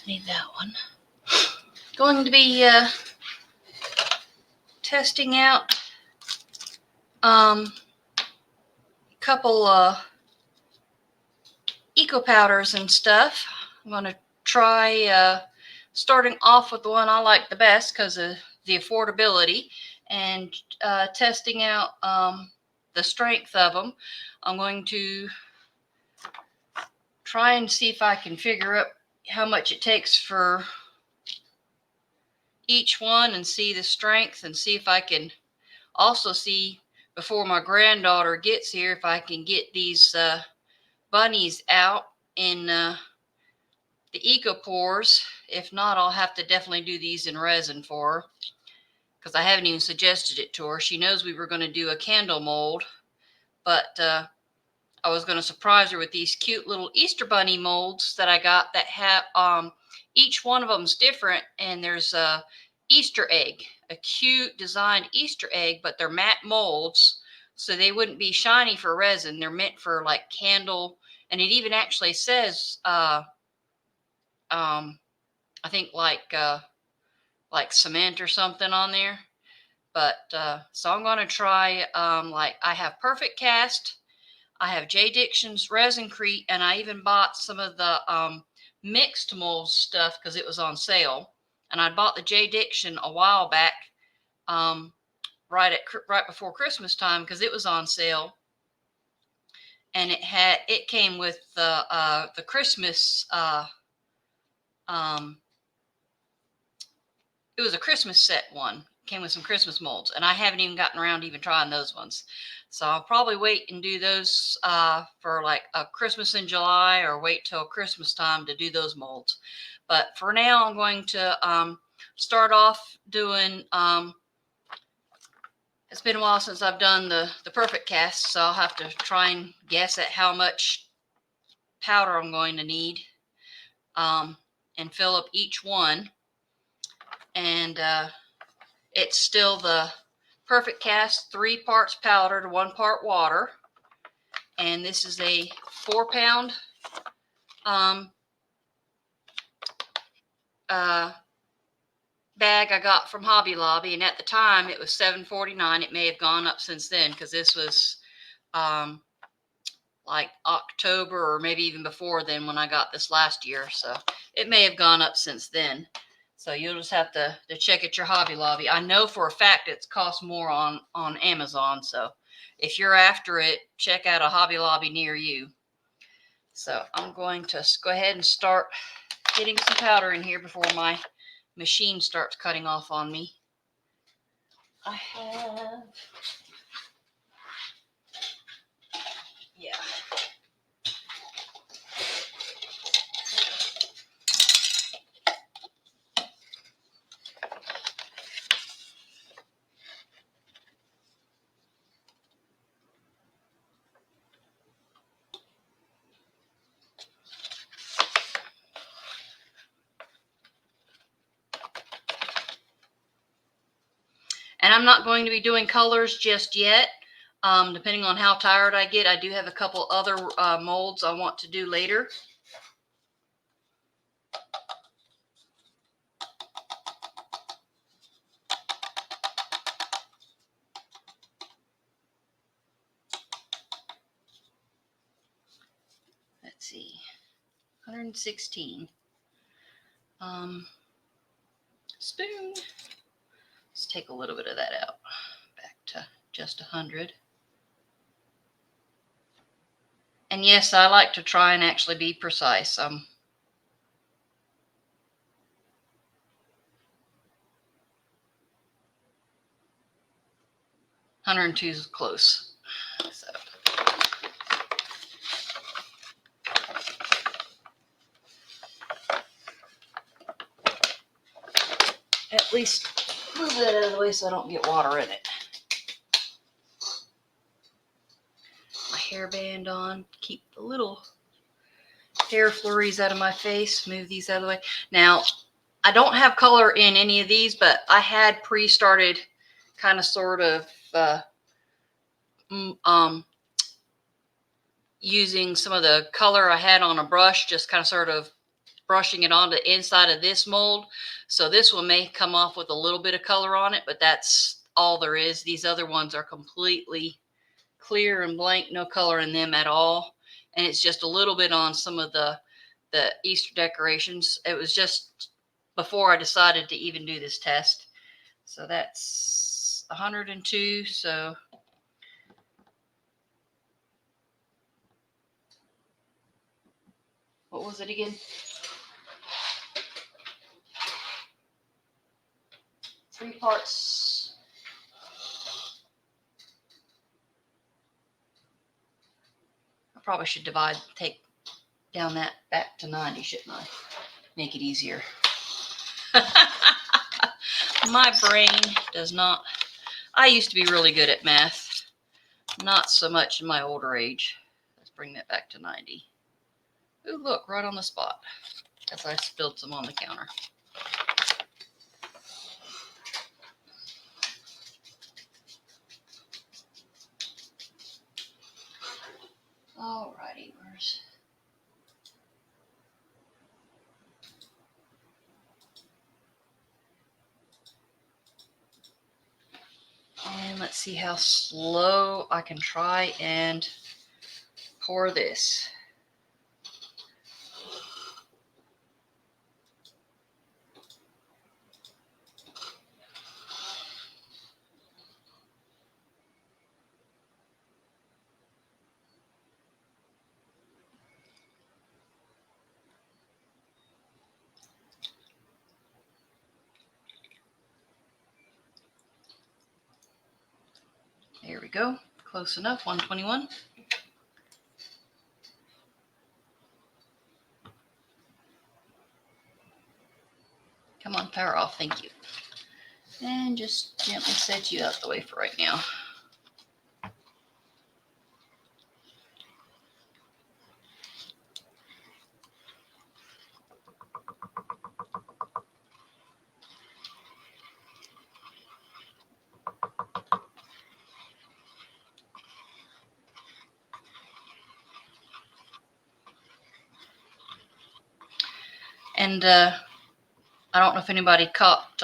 Need that one. Going to be testing out a couple eco powders and stuff. I'm going to try starting off with the one I like the best because of the affordability, and testing out the strength of them. I'm going to try and see if I can figure out how much it takes for each one and see the strength, and see if I can also see before my granddaughter gets here if I can get these bunnies out in the eco pores. If not, I'll have to definitely do these in resin for her, because I haven't even suggested it to her. She knows we were going to do a candle mold, but I was going to surprise her with these cute little Easter bunny molds that I got that have each one of them's different, and there's a Easter egg, a cute designed Easter egg, but they're matte molds, so they wouldn't be shiny for resin. They're meant for like candle, and it even actually says I think like cement or something on there. But so I'm going to try like I have Perfect Cast, I have JDiction's ResinCrete, and I even bought some of the Mix2Mold stuff because it was on sale. And I bought the JDiction a while back, right before Christmas time, because it was on sale. And it came with the Christmas it was a Christmas set one. It came with some Christmas molds, and I haven't even gotten around to even trying those ones. So I'll probably wait and do those for like a Christmas in July, or wait till Christmas time to do those molds. But for now, I'm going to start off doing, it's been a while since I've done the Perfect Cast, so I'll have to try and guess at how much powder I'm going to need, and fill up each one. And it's still the Perfect Cast 3 parts powder to 1 part water. And this is a 4-pound bag I got from Hobby Lobby, and at the time it was $7.49. It may have gone up since then, because this was like October or maybe even before then when I got this last year. So it may have gone up since then. So you'll just have to check at your Hobby Lobby. I know for a fact it's cost more on Amazon. So if you're after it, check out a Hobby Lobby near you. So I'm going to go ahead and start getting some powder in here before my machine starts cutting off on me. I have, yeah. And I'm not going to be doing colors just yet. Depending on how tired I get, I do have a couple other molds I want to do later. Let's see, 116. Spoon. Let's take a little bit of that out. Back to just 100. And yes, I like to try and actually be precise. 102 is close. So. At least move that out of the way so I don't get water in it. My hairband on, keep the little hair flurries out of my face. Move these out of the way. Now, I don't have color in any of these, but I had pre-started kind of sort of using some of the color I had on a brush, just kind of sort of brushing it on the inside of this mold. So this one may come off with a little bit of color on it, but that's all there is. These other ones are completely clear and blank, no color in them at all. And it's just a little bit on some of the Easter decorations. It was just before I decided to even do this test. So that's 102. So what was it again? 3 parts. I probably should take down that back to 90, shouldn't I? Make it easier. My brain does not. I used to be really good at math. Not so much in my older age. Let's bring that back to 90. Ooh, look, right on the spot. As I spilled some on the counter. Alrighty, where's... And let's see how slow I can try and pour this. There we go. Close enough. 121. Come on, power off. Thank you. And just gently set you out the way for right now. And I don't know if anybody caught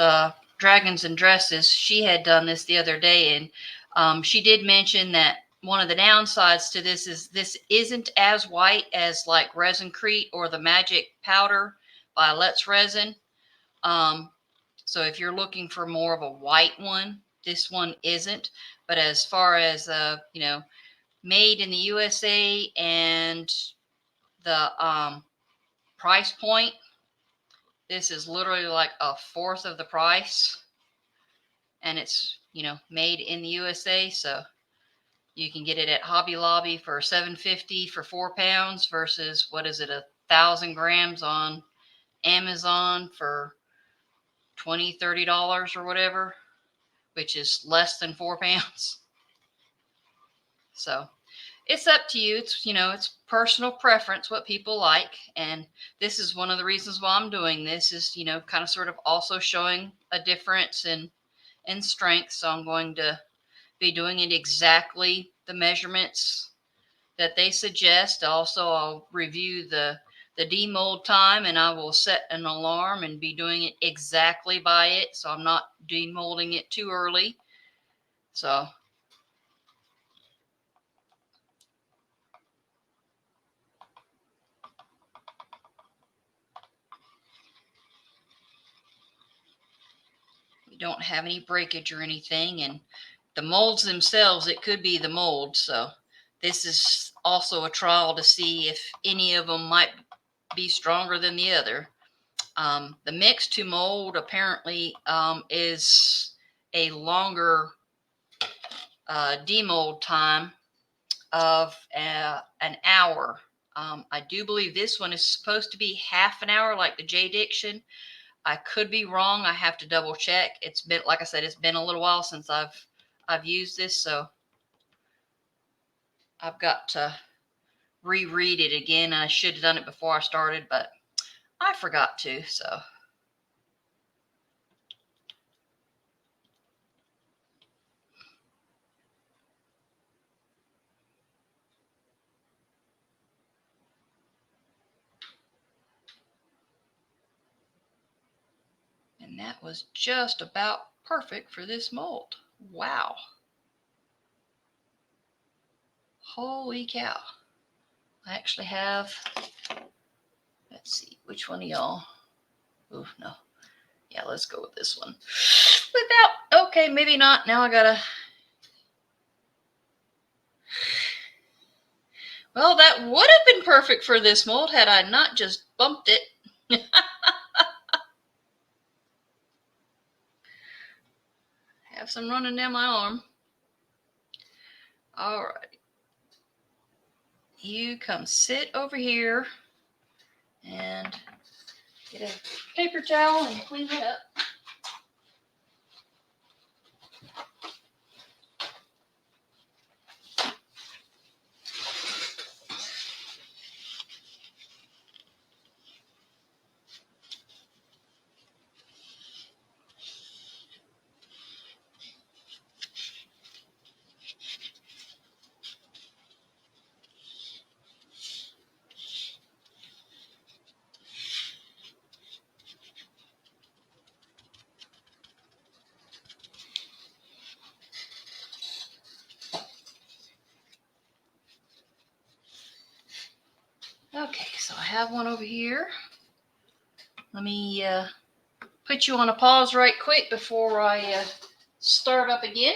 Dragons and Dresses. She had done this the other day, and she did mention that one of the downsides to this is this isn't as white as like ResinCrete or the Magic Powder by Let's Resin. So if you're looking for more of a white one, this one isn't. But as far as you know, made in the USA and the price point, this is literally like a fourth of the price, and it's, you know, made in the USA. So you can get it at Hobby Lobby for $7.50 for 4 pounds versus, what is it, 1,000 grams on Amazon for $20-$30 or whatever, which is less than 4 pounds. So it's up to you. It's, you know, it's personal preference, what people like. And this is one of the reasons why I'm doing this is, you know, kind of sort of also showing a difference in strength. So I'm going to be doing it exactly the measurements that they suggest. Also, I'll review the demold time, and I will set an alarm and be doing it exactly by it. So I'm not demolding it too early. So we don't have any breakage or anything. And the molds themselves, it could be the mold. So this is also a trial to see if any of them might be stronger than the other. The Mix2Mold apparently is a longer demold time of an hour. I do believe this one is supposed to be half an hour like the JDiction. I could be wrong. I have to double check. It's been, like I said, it's been a little while since I've used this, so I've got to reread it again. I should have done it before I started, but I forgot to, so. And that was just about perfect for this mold. Wow. Holy cow. I actually have, let's see, which one of y'all? Oh, no. Yeah, let's go with this one. Without, okay, maybe not. Now I gotta. Well, that would have been perfect for this mold had I not just bumped it. Have some running down my arm. All right. You come sit over here and get a paper towel and clean it up. Okay, so I have one over here. Let me put you on a pause right quick before I start up again.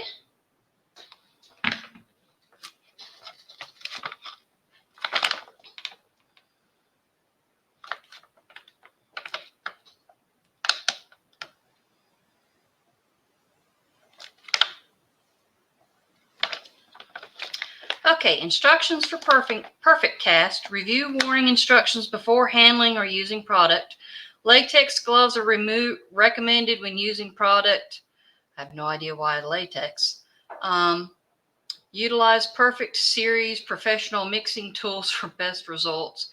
Okay, instructions for perfect cast. Review warning instructions before handling or using product. Latex gloves are recommended when using product. I have no idea why latex. Utilize Perfect Series professional mixing tools for best results.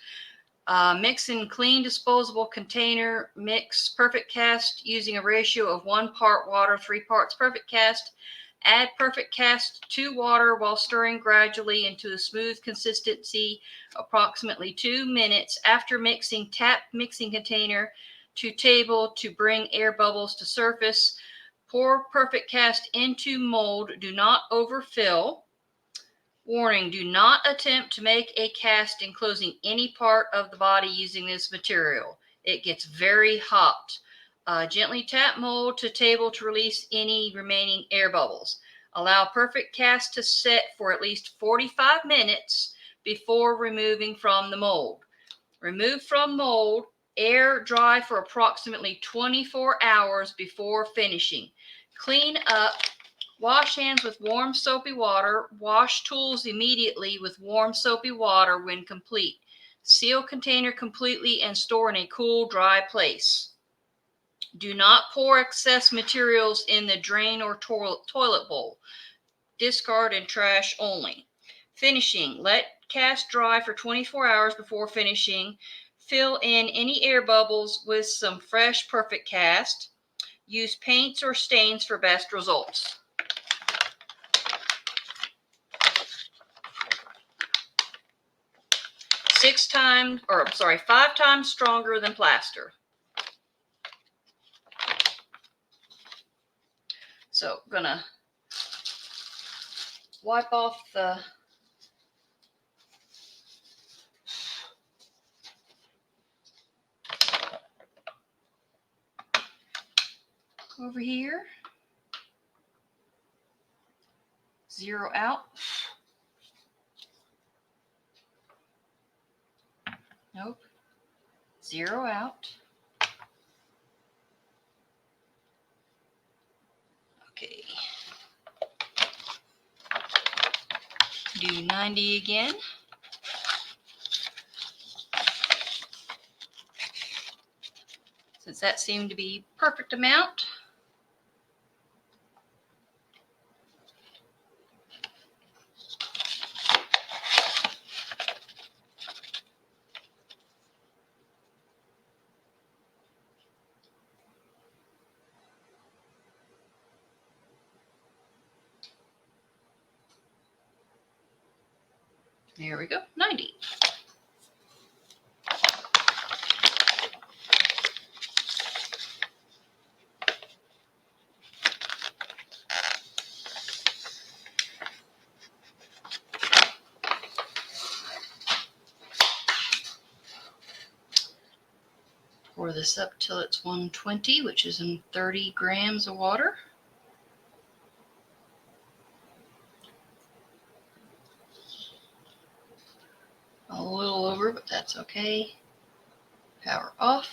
Mix in clean disposable container. Mix perfect cast using a ratio of 1 part water, 3 parts perfect cast. Add perfect cast to water while stirring gradually into a smooth consistency, approximately 2 minutes. After mixing, tap mixing container to table to bring air bubbles to surface. Pour perfect cast into mold. Do not overfill. Warning, do not attempt to make a cast enclosing any part of the body using this material. It gets very hot. Gently tap mold to table to release any remaining air bubbles. Allow perfect cast to set for at least 45 minutes before removing from the mold. Remove from mold, air dry for approximately 24 hours before finishing. Clean up. Wash hands with warm soapy water. Wash tools immediately with warm soapy water when complete. Seal container completely and store in a cool, dry place. Do not pour excess materials in the drain or toilet bowl. Discard and trash only. Finishing. Let cast dry for 24 hours before finishing. Fill in any air bubbles with some fresh perfect cast. Use paints or stains for best results. Five times stronger than plaster. So I'm gonna wipe off the over here. Zero out. Nope. Zero out. Okay. Do 90 again. Since that seemed to be perfect amount. There we go, 90. pour this up till it's 120, which is in 30 grams of water. A little over, but that's okay. Power off.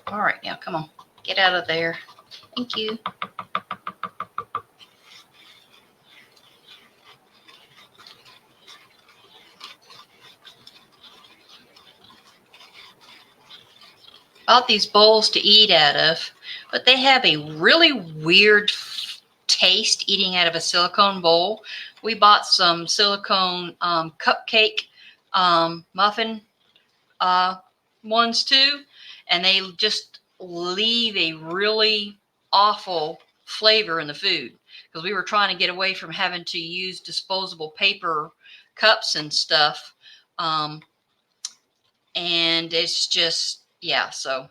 All right, now come on, get out of there. Thank you. Bought these bowls to eat out of, but they have a really weird taste eating out of a silicone bowl. We bought some silicone cupcake muffin ones too, and they just leave a really awful flavor in the food, because we were trying to get away from having to use disposable paper cups and stuff, and it's just, yeah, so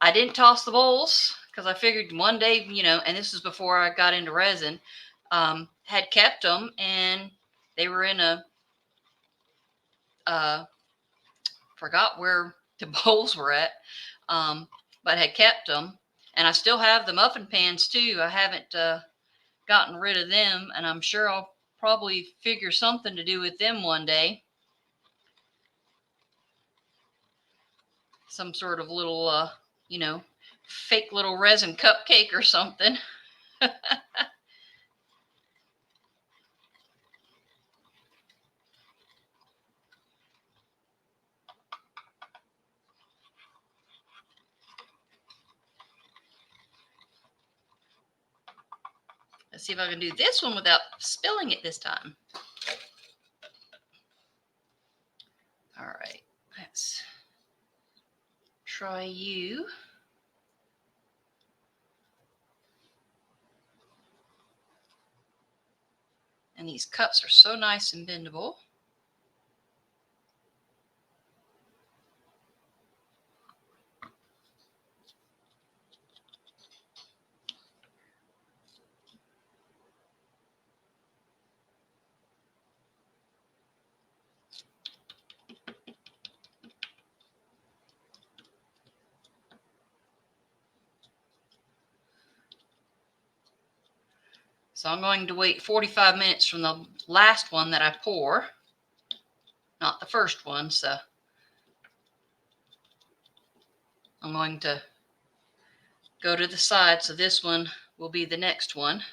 I didn't toss the bowls because I figured one day, you know, and this is before I got into resin, had kept them, and they were in a forgot where the bowls were at, but had kept them, and I still have the muffin pans too. I haven't gotten rid of them, and I'm sure I'll probably figure something to do with them one day. Some sort of little, you know, fake little resin cupcake or something. Let's see if I can do this one without spilling it this time. All right, let's try you. And these cups are so nice and bendable. So I'm going to wait 45 minutes from the last one that I pour, not the first one. So I'm going to go to the side. So this one will be the next one.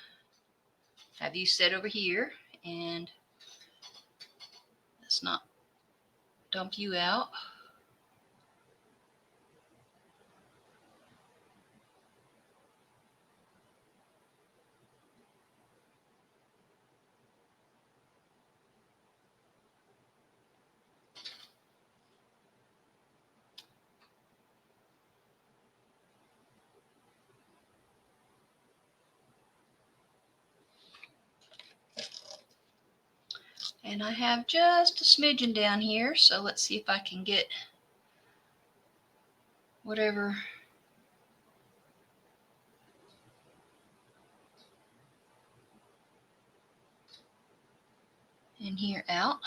Have you sit over here, and let's not dump you out. And I have just a smidgen down here, so let's see if I can get whatever in here out.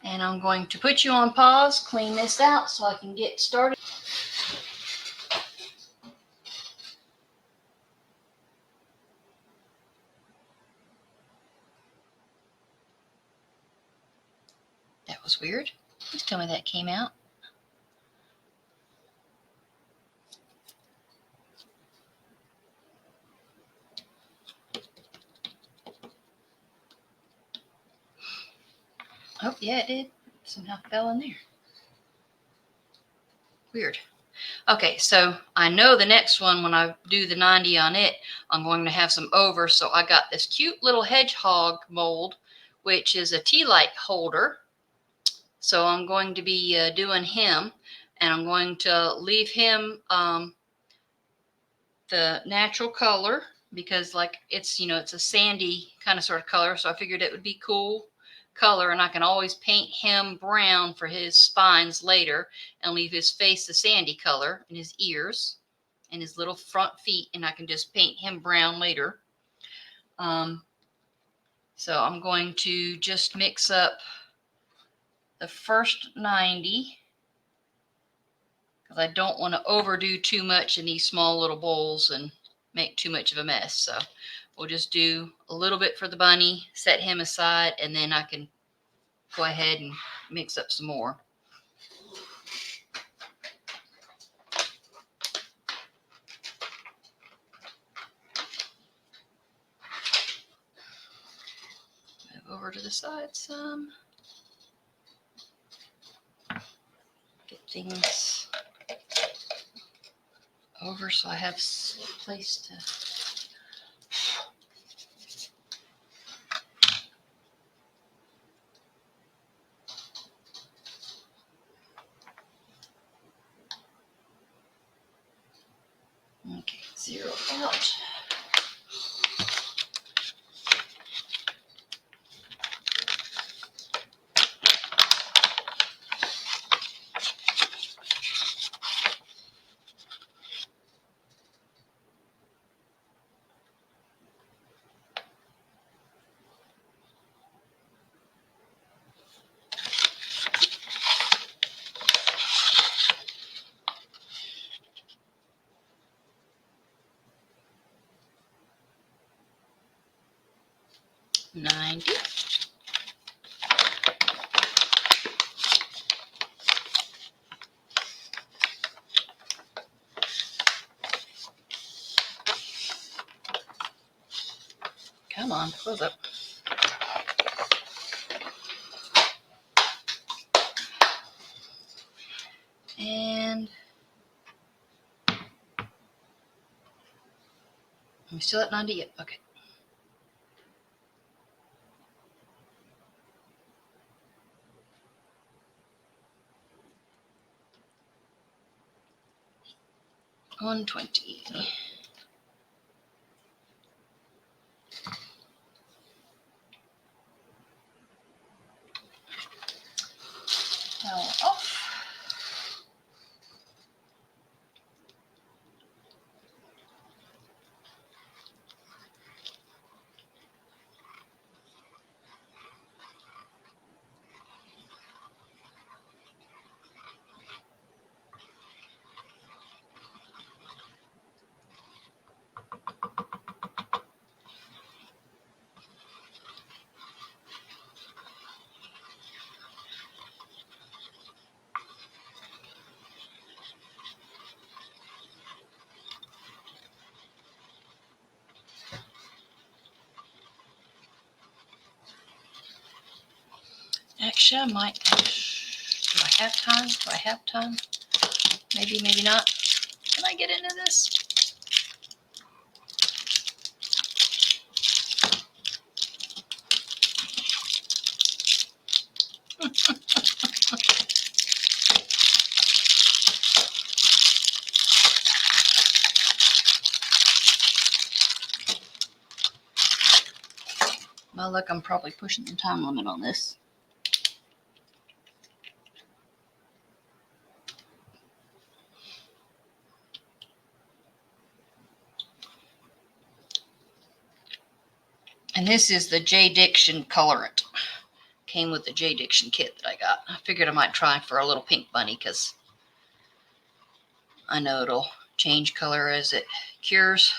And I'm going to put you on pause, clean this out so I can get started. That was weird. Please tell me that came out. Oh, yeah, it did. Somehow fell in there. Weird. Okay, so I know the next one, when I do the 90 on it, I'm going to have some over. So I got this cute little hedgehog mold, which is a tea light holder. So I'm going to be doing him, and I'm going to leave him the natural color because like it's, you know, it's a sandy kind of sort of color. So I figured it would be cool color, and I can always paint him brown for his spines later and leave his face the sandy color and his ears and his little front feet, and I can just paint him brown later. So I'm going to just mix up the first 90 because I don't want to overdo too much in these small little bowls and make too much of a mess. So we'll just do a little bit for the bunny, set him aside, and then I can go ahead and mix up some more. Move over to the side some. Get things over so I have a place to. Okay, zero out. $90. Come on, close up. And are we still at 90 yet? Okay. $120. Power off. Actually, I might. Do I have time? Do I have time? Maybe, maybe not. Can I get into this? Well, look, I'm probably pushing the time limit on this. And this is the JDiction colorant. Came with the JDiction kit that I got. I figured I might try for a little pink bunny because I know it'll change color as it cures.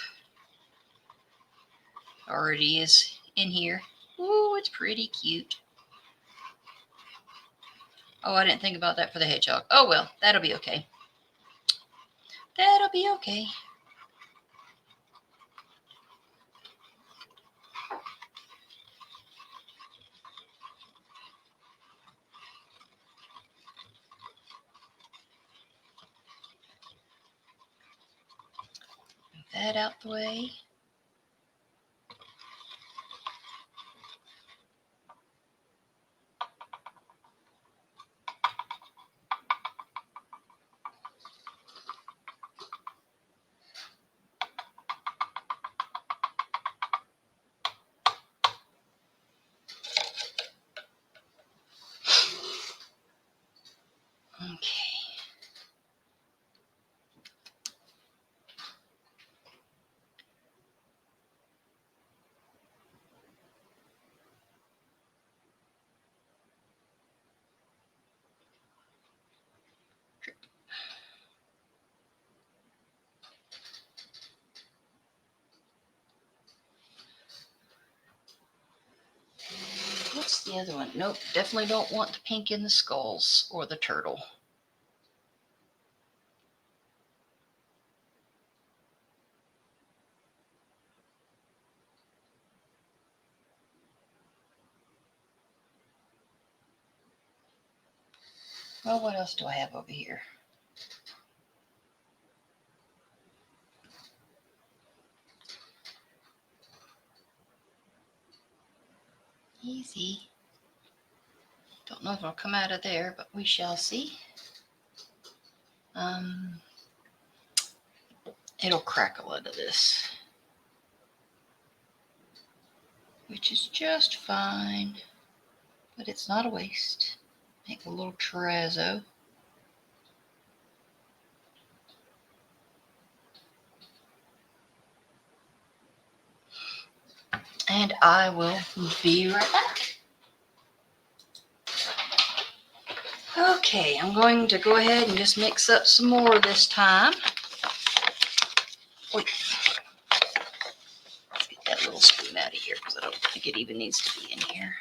Already is in here. Ooh, it's pretty cute. Oh, I didn't think about that for the hedgehog. Oh, well, that'll be okay. That'll be okay. Move that out the way. the other one? Nope, definitely don't want the pink in the skulls or the turtle. Well, what else do I have over here? Easy. Don't know if it'll come out of there, but we shall see. It'll crackle out of this, which is just fine, but it's not a waste. Make a little terrazzo. And I will be right back. Okay, I'm going to go ahead and just mix up some more this time. Wait. Let's get that little spoon out of here because I don't think it even needs to be in here.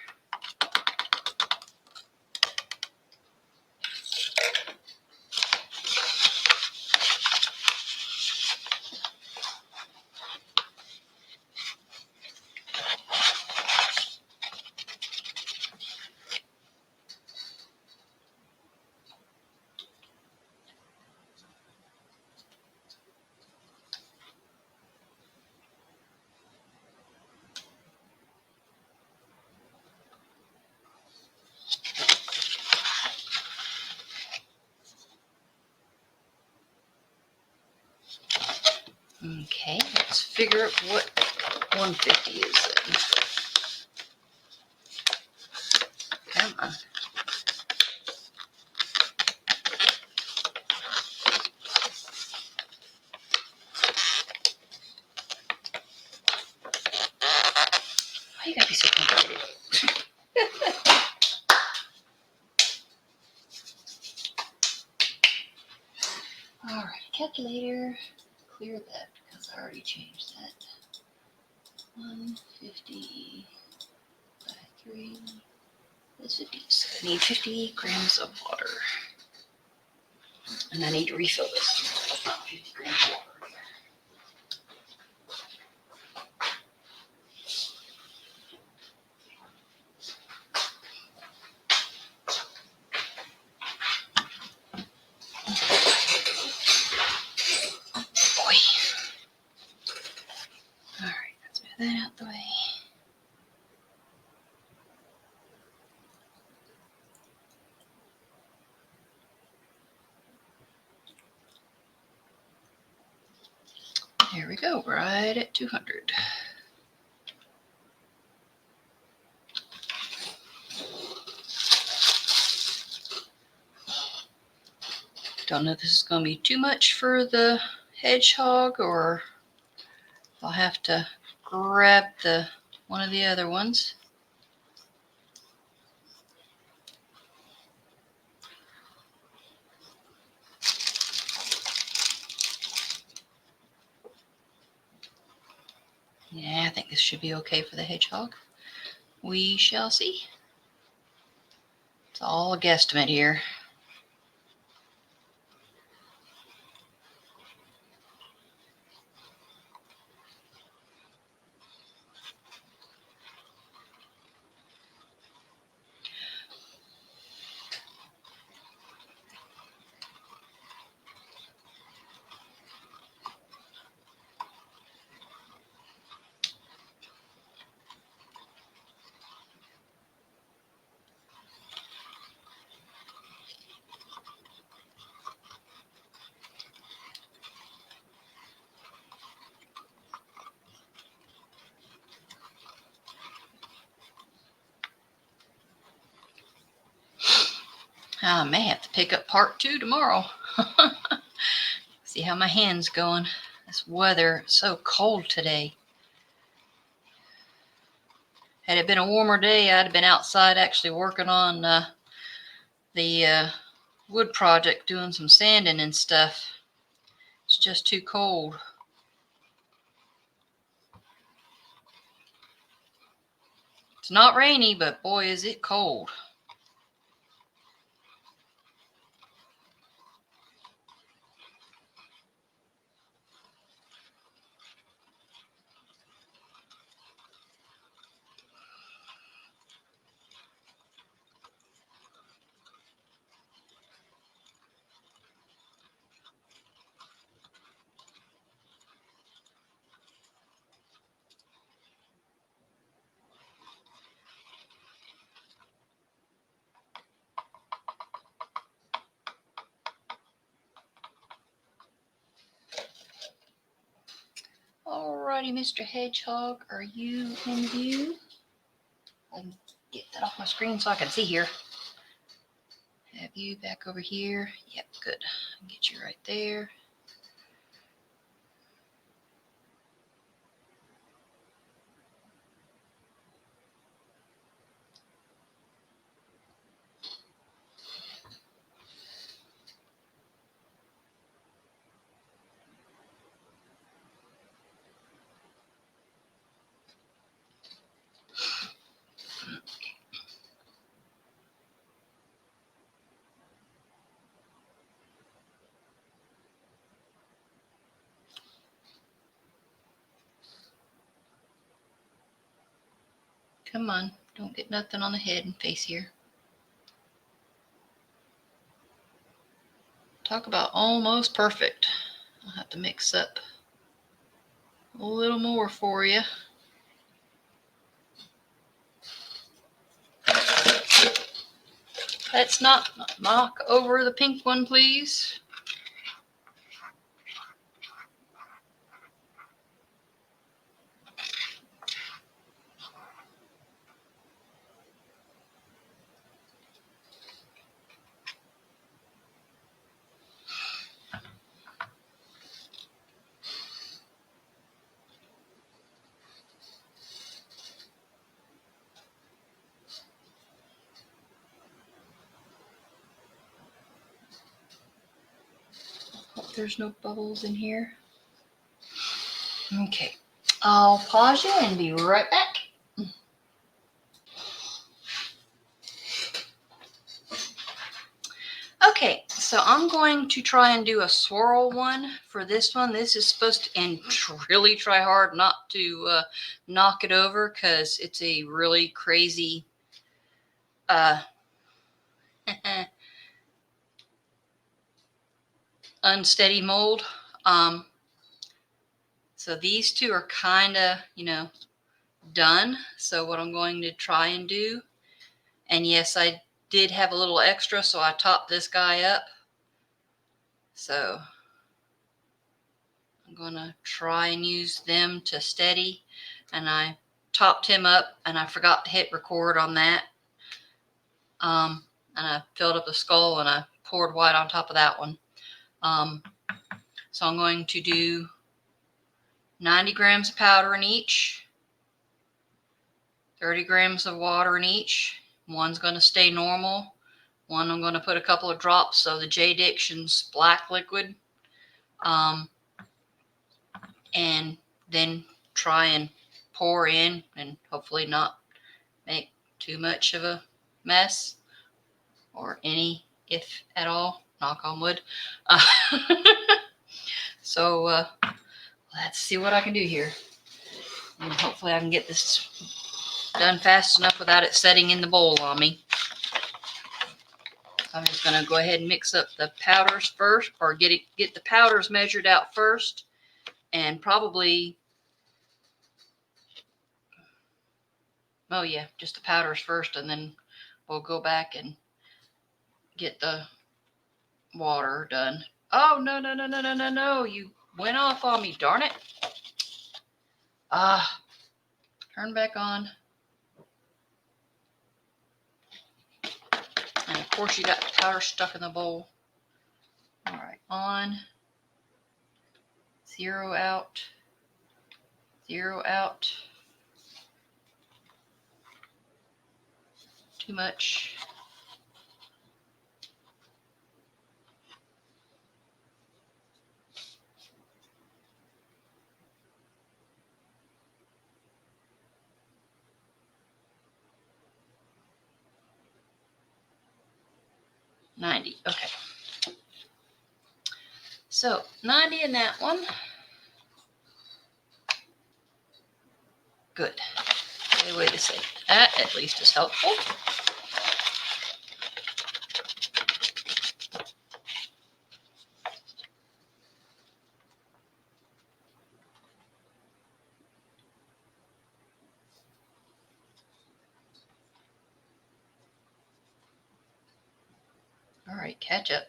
Okay, let's figure out what 150 is then. Come on. Why you gotta be so complicated? Alright, calculator. Clear that because I already changed that. 150 by 3 is 50. So I need 50 grams of water. And I need to refill this. Not 50 grams of water. That out the way. There we go, right at 200. Don't know if this is going to be too much for the hedgehog or I'll have to grab one of the other ones. Yeah, I think this should be okay for the hedgehog. We shall see. It's all a guesstimate here. I may have to pick up part 2 tomorrow. See how my hand's going. This weather is so cold today. Had it been a warmer day, I'd have been outside actually working on the wood project, doing some sanding and stuff. It's just too cold. It's not rainy, but boy, is it cold. Alrighty, Mr. Hedgehog, are you in view? I can get that off my screen so I can see here. Have you back over here? Yep, good. Get you right there. Come on, don't get nothing on the head and face here. Talk about almost perfect. I'll have to mix up a little more for you. Let's not knock over the pink one, please. Hope there's no bubbles in here. Okay, I'll pause you and be right back. Okay, so I'm going to try and do a swirl one for this one. This is supposed to, and really try hard not to knock it over because it's a really crazy unsteady mold. So these two are kind of, done. So what I'm going to try and do, and yes, I did have a little extra, so I topped this guy up. So I'm going to try and use them to steady, and I topped him up, and I forgot to hit record on that. And I filled up the skull, and I poured white on top of that one. So I'm going to do 90 grams of powder in each, 30 grams of water in each. One's going to stay normal. One I'm going to put a couple of drops of the JDiction's black liquid. And then try and pour in and hopefully not make too much of a mess, or any, if at all, knock on wood. So let's see what I can do here, and hopefully I can get this done fast enough without it setting in the bowl on me. I'm just going to go ahead and mix up the powders first, or get the powders measured out first, and probably, oh yeah, just the powders first, and then we'll go back and get the water done. Oh, no, no, no, no, no, no, no. You went off on me, darn it. Turn back on. And of course you got the powder stuck in the bowl. All right, on. 0 out. 0 out. Too much. 90. Okay. So 90 in that one. Good. Okay, wait a second. That at least is helpful. All right, catch up.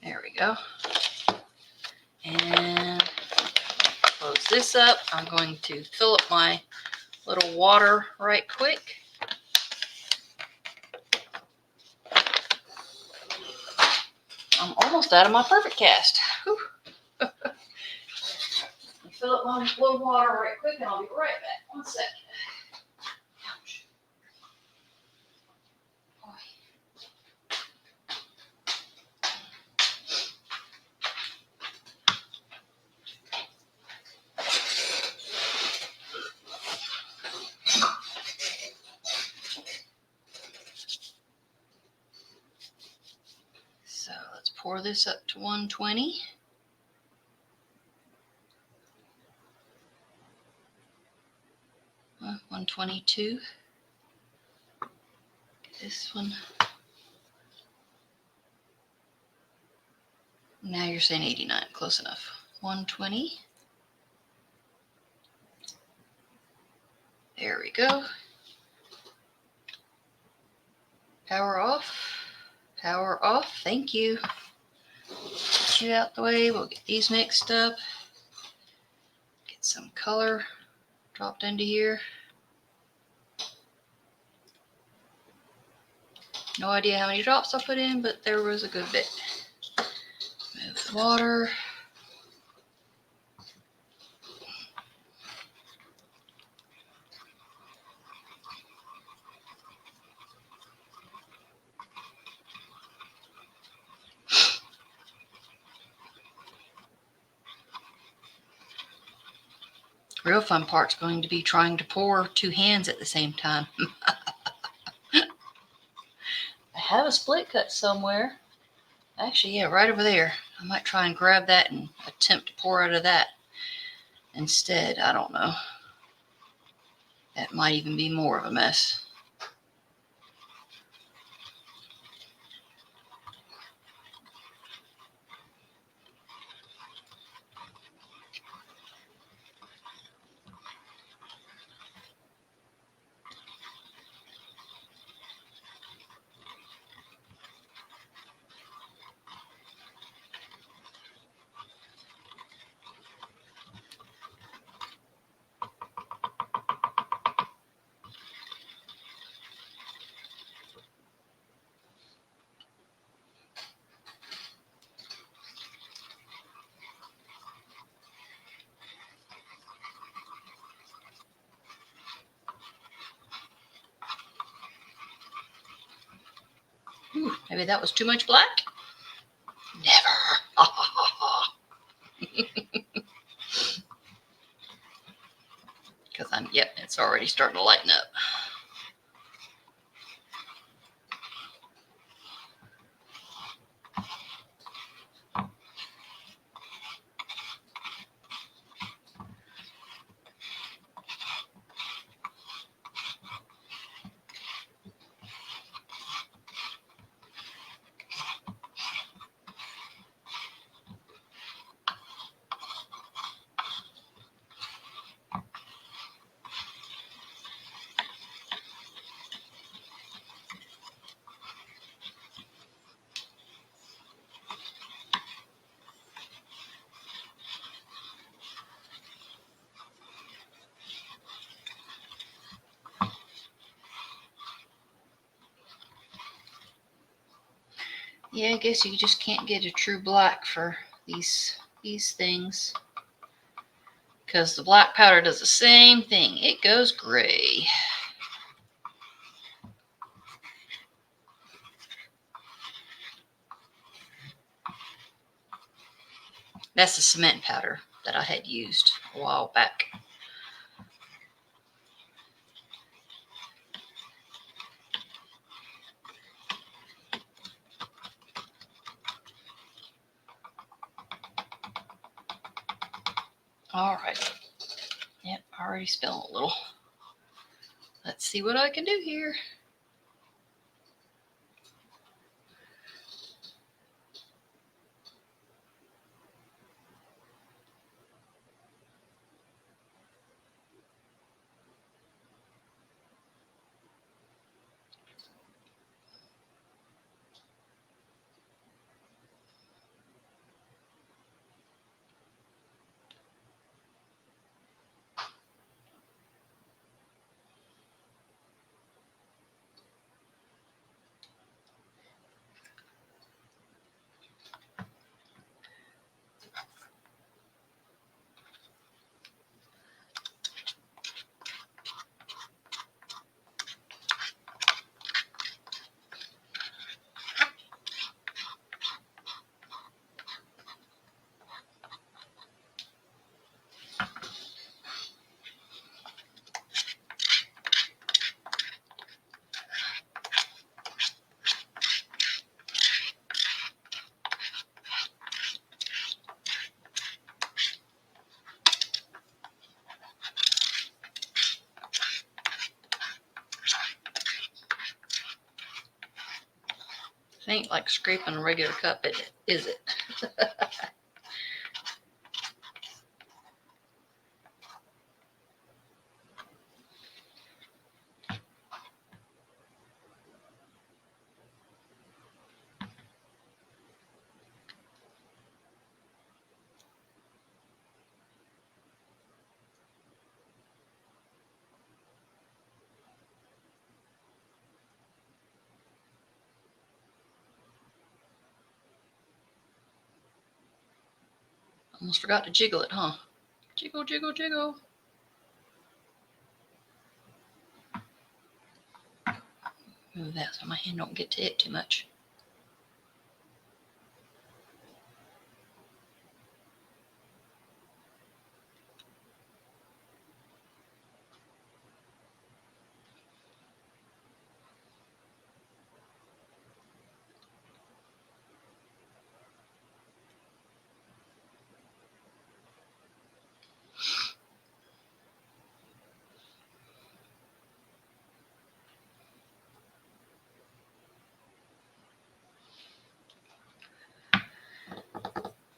There we go. And close this up. I'm going to fill up my little water right quick. I'm almost out of my perfect cast. Fill up my little water right quick and I'll be right back. 1 second. Ouch. So let's pour this up to 120. Uh, 122. Get this one. Now you're saying 89. Close enough. 120. There we go. Power off. Power off. Thank you. Get you out the way. We'll get these mixed up. Get some color dropped into here. No idea how many drops I put in, but there was a good bit. Move the water. Real fun part's going to be trying to pour 2 hands at the same time. I have a split cut somewhere. Actually, yeah, right over there. I might try and grab that and attempt to pour out of that instead. I don't know. That might even be more of a mess. Ooh, maybe that was too much black? Never. Because yep, it's already starting to lighten up. Yeah, I guess you just can't get a true black for these things. Because the black powder does the same thing. It goes gray. That's the cement powder. that I had used a while back. All right. Yep, already spilled a little. Let's see what I can do here. It ain't like scraping a regular cup, is it? Almost forgot to jiggle it, huh? Jiggle, jiggle, jiggle. Move that so my hand don't get to it too much.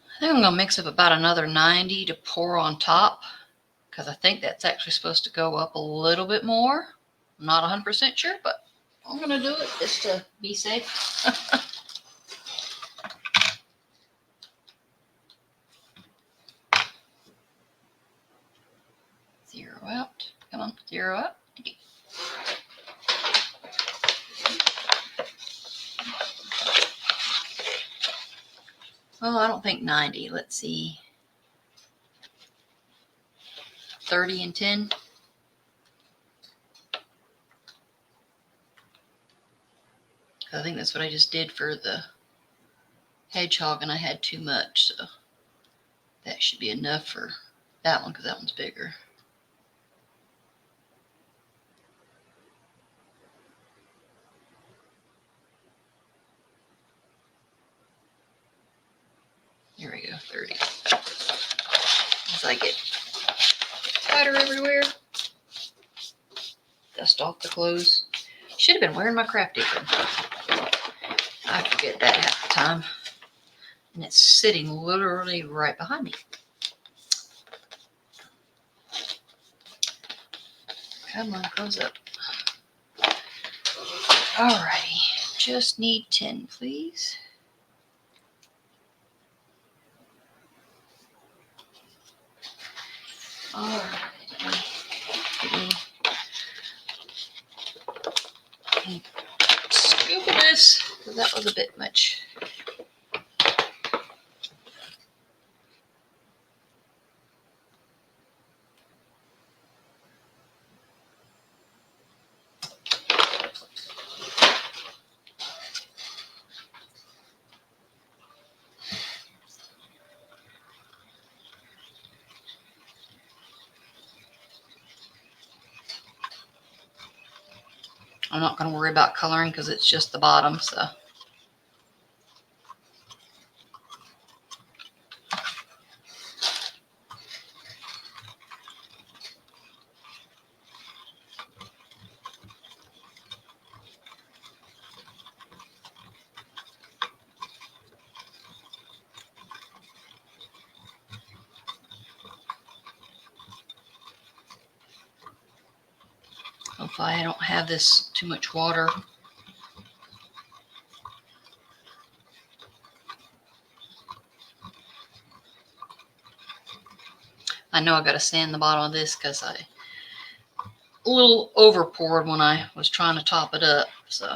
I think I'm going to mix up about another 90 to pour on top, because I think that's actually supposed to go up a little bit more. I'm not 100% sure, but I'm going to do it just to be safe. Zero out. Come on, zero out. Well, I don't think 90. Let's see. 30 and 10. I think that's what I just did for the hedgehog, and I had too much, so that should be enough for that one because that one's bigger. Here we go, 30. As I get powder everywhere, dust off the clothes. Should have been wearing my Crafty apron. I forget that half the time. And it's sitting literally right behind me. Come on, close up. Alrighty, just need 10, please. Alrighty. Scoop of this, because that was a bit much. I'm not going to worry about coloring because it's just the bottom. So hopefully I don't have this too much water. I know I got to sand the bottom of this because I a little over poured when I was trying to top it up. So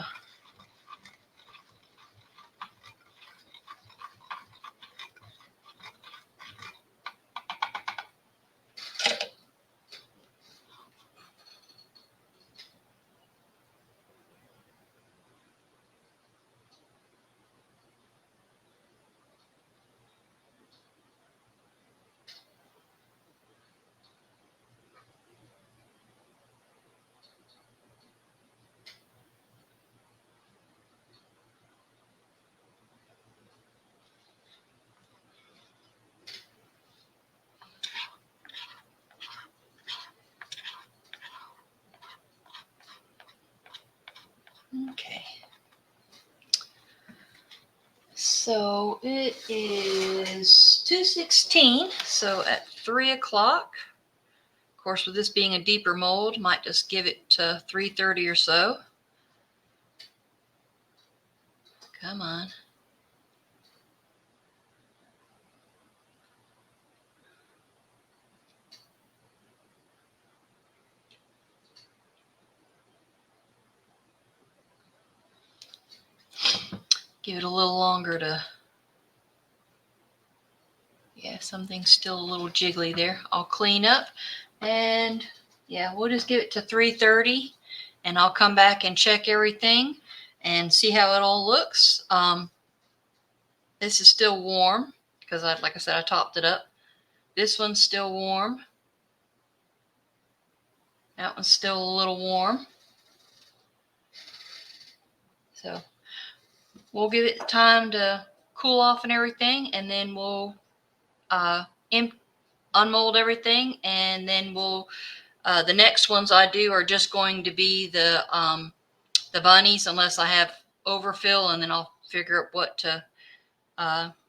okay. So it is 2:16. So at 3 o'clock, of course, with this being a deeper mold, might just give it to 3:30 or so. Come on. Give it a little longer to, yeah, something's still a little jiggly there. I'll clean up and yeah, we'll just give it to 3:30 and I'll come back and check everything and see how it all looks. This is still warm because like I said, I topped it up. This one's still warm. That one's still a little warm. So we'll give it time to cool off and everything, and then we'll unmold everything, and then we'll the next ones I do are just going to be the bunnies, unless I have overfill, and then I'll figure out what to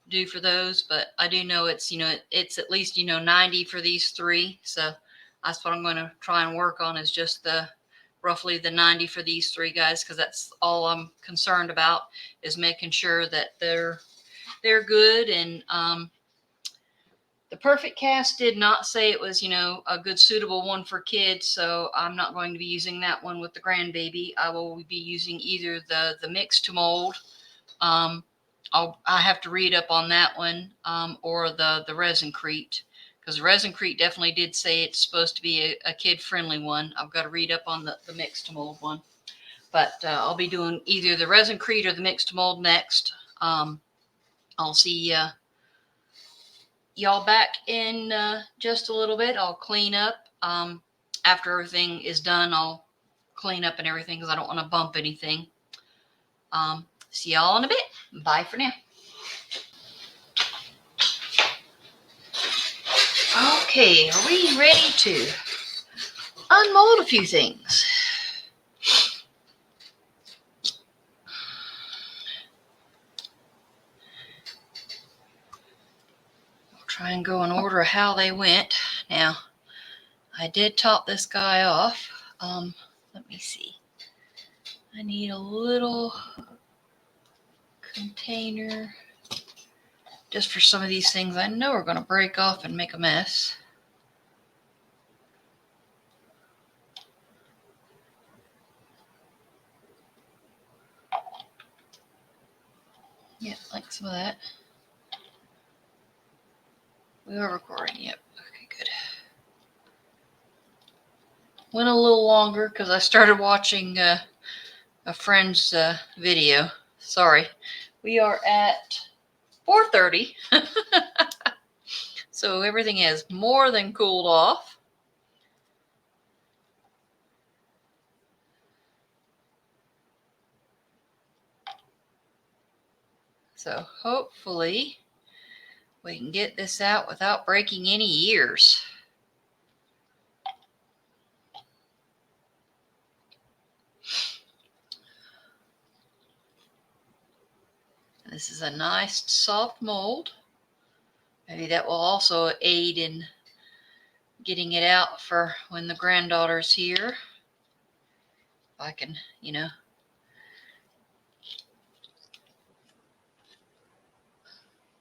do for those. But I do know it's, it's at least, 90 for these three. So that's what I'm going to try and work on, is just roughly the 90 for these three guys, because that's all I'm concerned about, is making sure that they're good. And the Perfect Cast did not say it was, a good suitable one for kids, so I'm not going to be using that one with the grandbaby. I will be using either the Mix2Mold. I have to read up on that one, or the ResinCrete, because the ResinCrete definitely did say it's supposed to be a kid-friendly one. I've got to read up on the Mix2Mold one. But I'll be doing either the ResinCrete or the Mix2Mold next. I'll see y'all back in just a little bit. I'll clean up. After everything is done, I'll clean up and everything, because I don't want to bump anything. See y'all in a bit. Bye for now. Okay, are we ready to unmold a few things? I'll try and go in order of how they went. Now, I did top this guy off. Let me see. I need a little container just for some of these things I know are going to break off and make a mess. Yeah, like some of that. We are recording, yep. Okay, good. Went a little longer because I started watching a friend's video. Sorry. We are at 4:30. So everything has more than cooled off. So hopefully we can get this out without breaking any ears. This is a nice soft mold. Maybe that will also aid in getting it out for when the granddaughter's here. If I can, you know.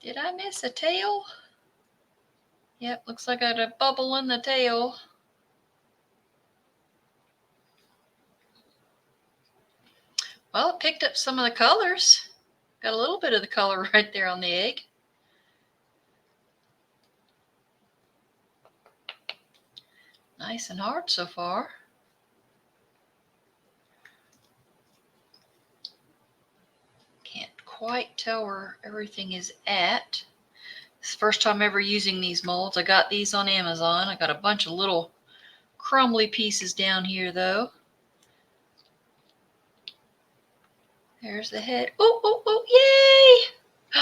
Did I miss a tail? Yep, looks like I got a bubble in the tail. Well, it picked up some of the colors. Got a little bit of the color right there on the egg. Nice and hard so far. Can't quite tell where everything is at. It's the first time ever using these molds. I got these on Amazon. I got a bunch of little crumbly pieces down here though. There's the head. Oh, oh, oh, yay!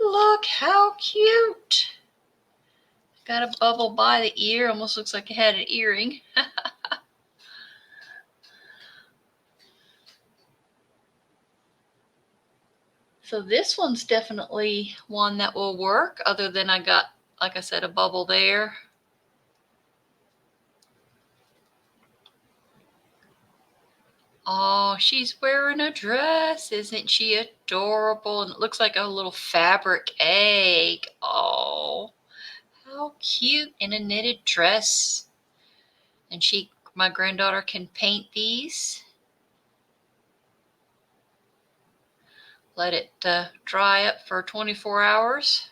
Look how cute. Got a bubble by the ear. Almost looks like it had an earring. So this one's definitely one that will work, other than I got, like I said, a bubble there. Oh, she's wearing a dress. Isn't she adorable? And it looks like a little fabric egg. Oh, how cute, in a knitted dress. And my granddaughter can paint these. Let it dry up for 24 hours.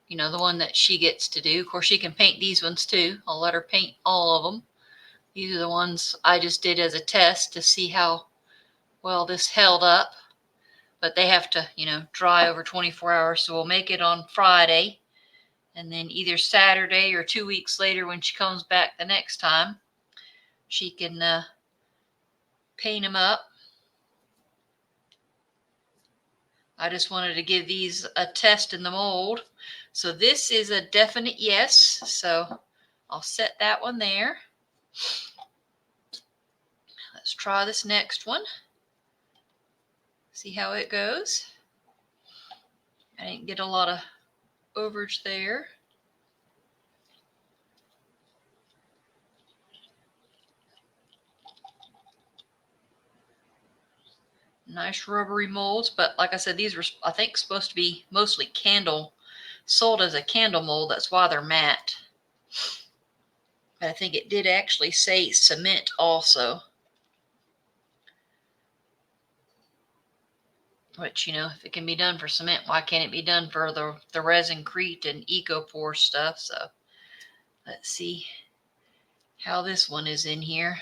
You know, the one that she gets to do. Of course, she can paint these ones too. I'll let her paint all of them. These are the ones I just did as a test to see how well this held up. But they have to, you know, dry over 24 hours. So we'll make it on Friday. And then either Saturday or 2 weeks later when she comes back the next time, she can paint them up. I just wanted to give these a test in the mold. So this is a definite yes. So I'll set that one there. Let's try this next one. See how it goes. I didn't get a lot of overage there. Nice rubbery molds, but like I said, these were, I think, supposed to be mostly sold as a candle mold. That's why they're matte. But I think it did actually say cement also. Which, you know, if it can be done for cement, why can't it be done for the ResinCrete and EcoPore stuff? So let's see how this one is in here.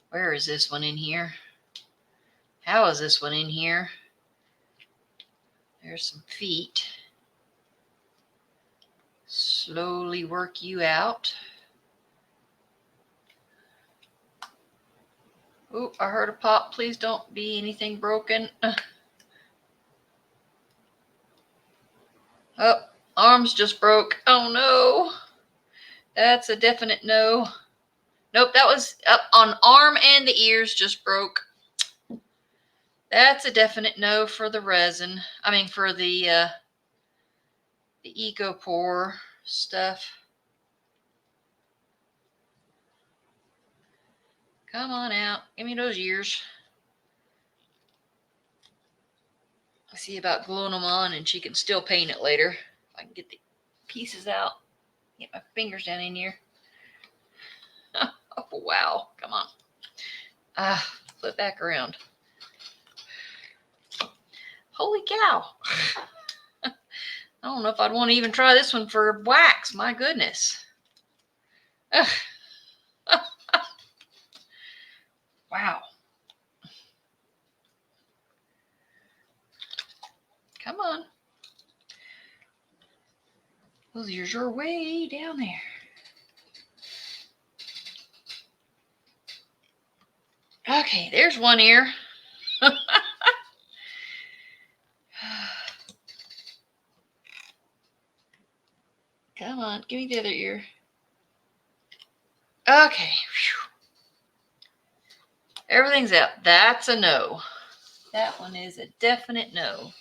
Where is this one in here? How is this one in here? There's some feet. Slowly work you out. Oh, I heard a pop. Please don't be anything broken. Oh, arms just broke. Oh no. That's a definite no. Nope, that was up on arm, and the ears just broke. That's a definite no for the resin. I mean, for the EcoPore stuff. Come on out. Give me those ears. I'll see about gluing them on, and she can still paint it later. If I can get the pieces out. Get my fingers down in here. Oh, wow. Come on. Flip back around. Holy cow. I don't know if I'd want to even try this one for wax. My goodness. Wow. Come on. Those ears are way down there. Okay, there's one ear. Come on, give me the other ear. Okay. Whew. Everything's out. That's a no. That one is a definite no.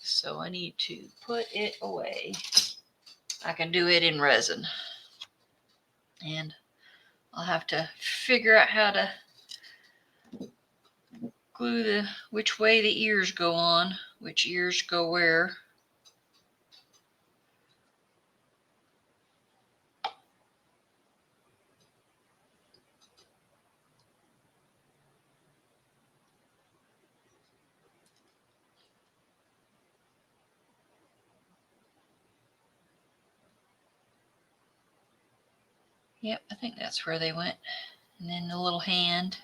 So I need to put it away. I can do it in resin. And I'll have to figure out how to glue which way the ears go on, which ears go where. Yep, I think that's where they went. And then the little hand.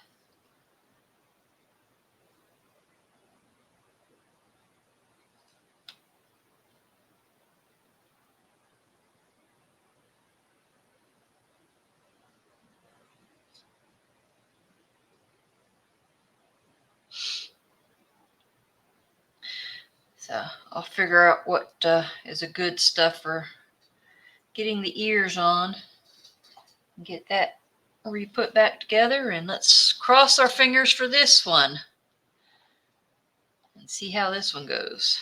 So I'll figure out what is a good stuff for getting the ears on. Get that re-put back together, and let's cross our fingers for this one and see how this one goes.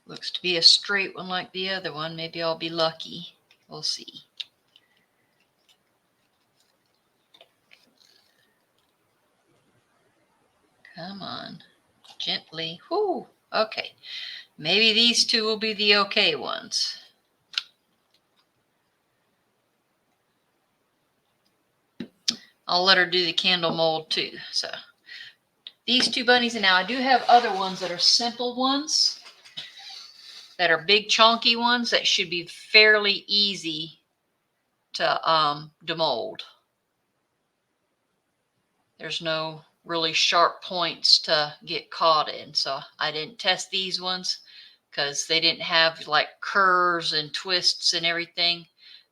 Looks to be a straight one like the other one. Maybe I'll be lucky. We'll see. Come on. Gently. Whoo. Okay. Maybe these two will be the okay ones. I'll let her do the candle mold too. So these two bunnies, and now I do have other ones that are simple ones, that are big chunky ones that should be fairly easy to demold. There's no really sharp points to get caught in, so I didn't test these ones because they didn't have like curves and twists and everything.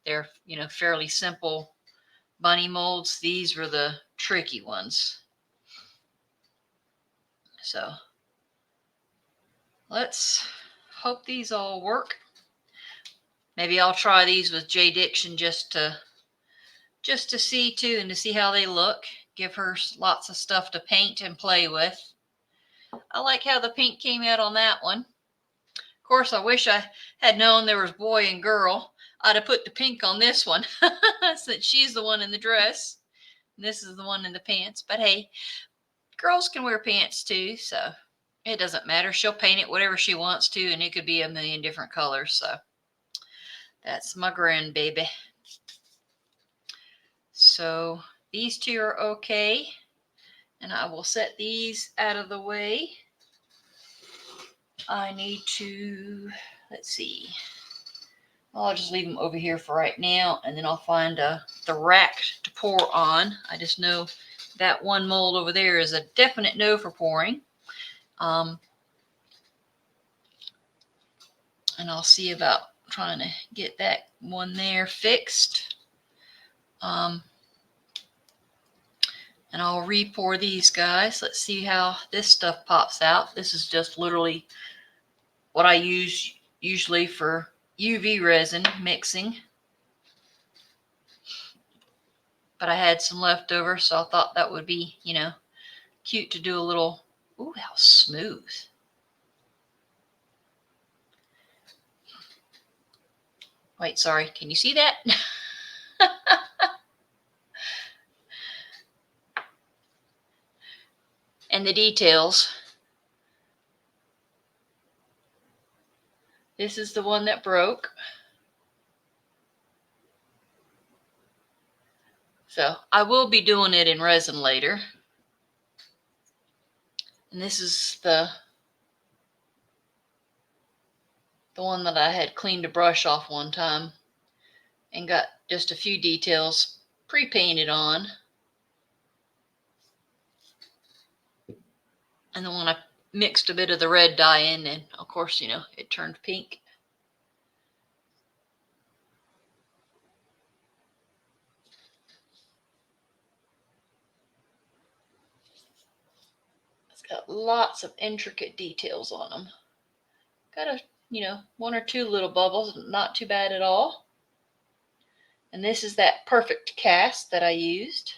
They're, you know, fairly simple bunny molds. These were the tricky ones. So let's hope these all work. Maybe I'll try these with JDiction just to see too, and to see how they look. Give her lots of stuff to paint and play with. I like how the pink came out on that one. Of course, I wish I had known there was boy and girl. I'd have put the pink on this one since she's the one in the dress. And this is the one in the pants. But hey, girls can wear pants too, so it doesn't matter. She'll paint it whatever she wants to, and it could be a million different colors. So that's my grandbaby. So these two are okay. And I will set these out of the way. I need to, let's see. I'll just leave them over here for right now, and then I'll find the rack to pour on. I just know that one mold over there is a definite no for pouring. And I'll see about trying to get that one there fixed. And I'll re-pour these guys. Let's see how this stuff pops out. This is just literally what I use usually for UV resin mixing. But I had some left over, so I thought that would be, you know, cute to do a little. Ooh, how smooth. Wait, sorry. Can you see that? And the details. This is the one that broke. So I will be doing it in resin later. And this is the one that I had cleaned a brush off one time and got just a few details pre-painted on. And the one I mixed a bit of the red dye in, and of course, you know, it turned pink. It's got lots of intricate details on them. Got a, you know, one or two little bubbles, not too bad at all. And this is that perfect cast that I used.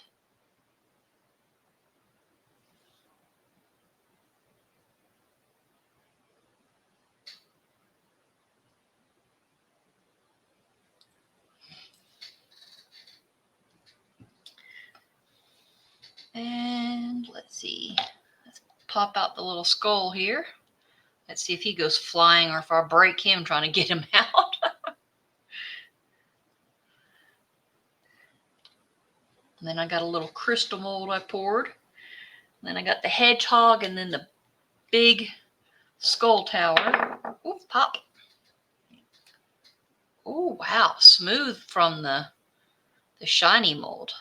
And let's see, let's pop out the little skull here. Let's see if he goes flying or if I break him trying to get him out. And then I got a little crystal mold I poured. And then I got the hedgehog and then the big skull tower. Ooh, pop. Oh, wow, smooth from the shiny mold.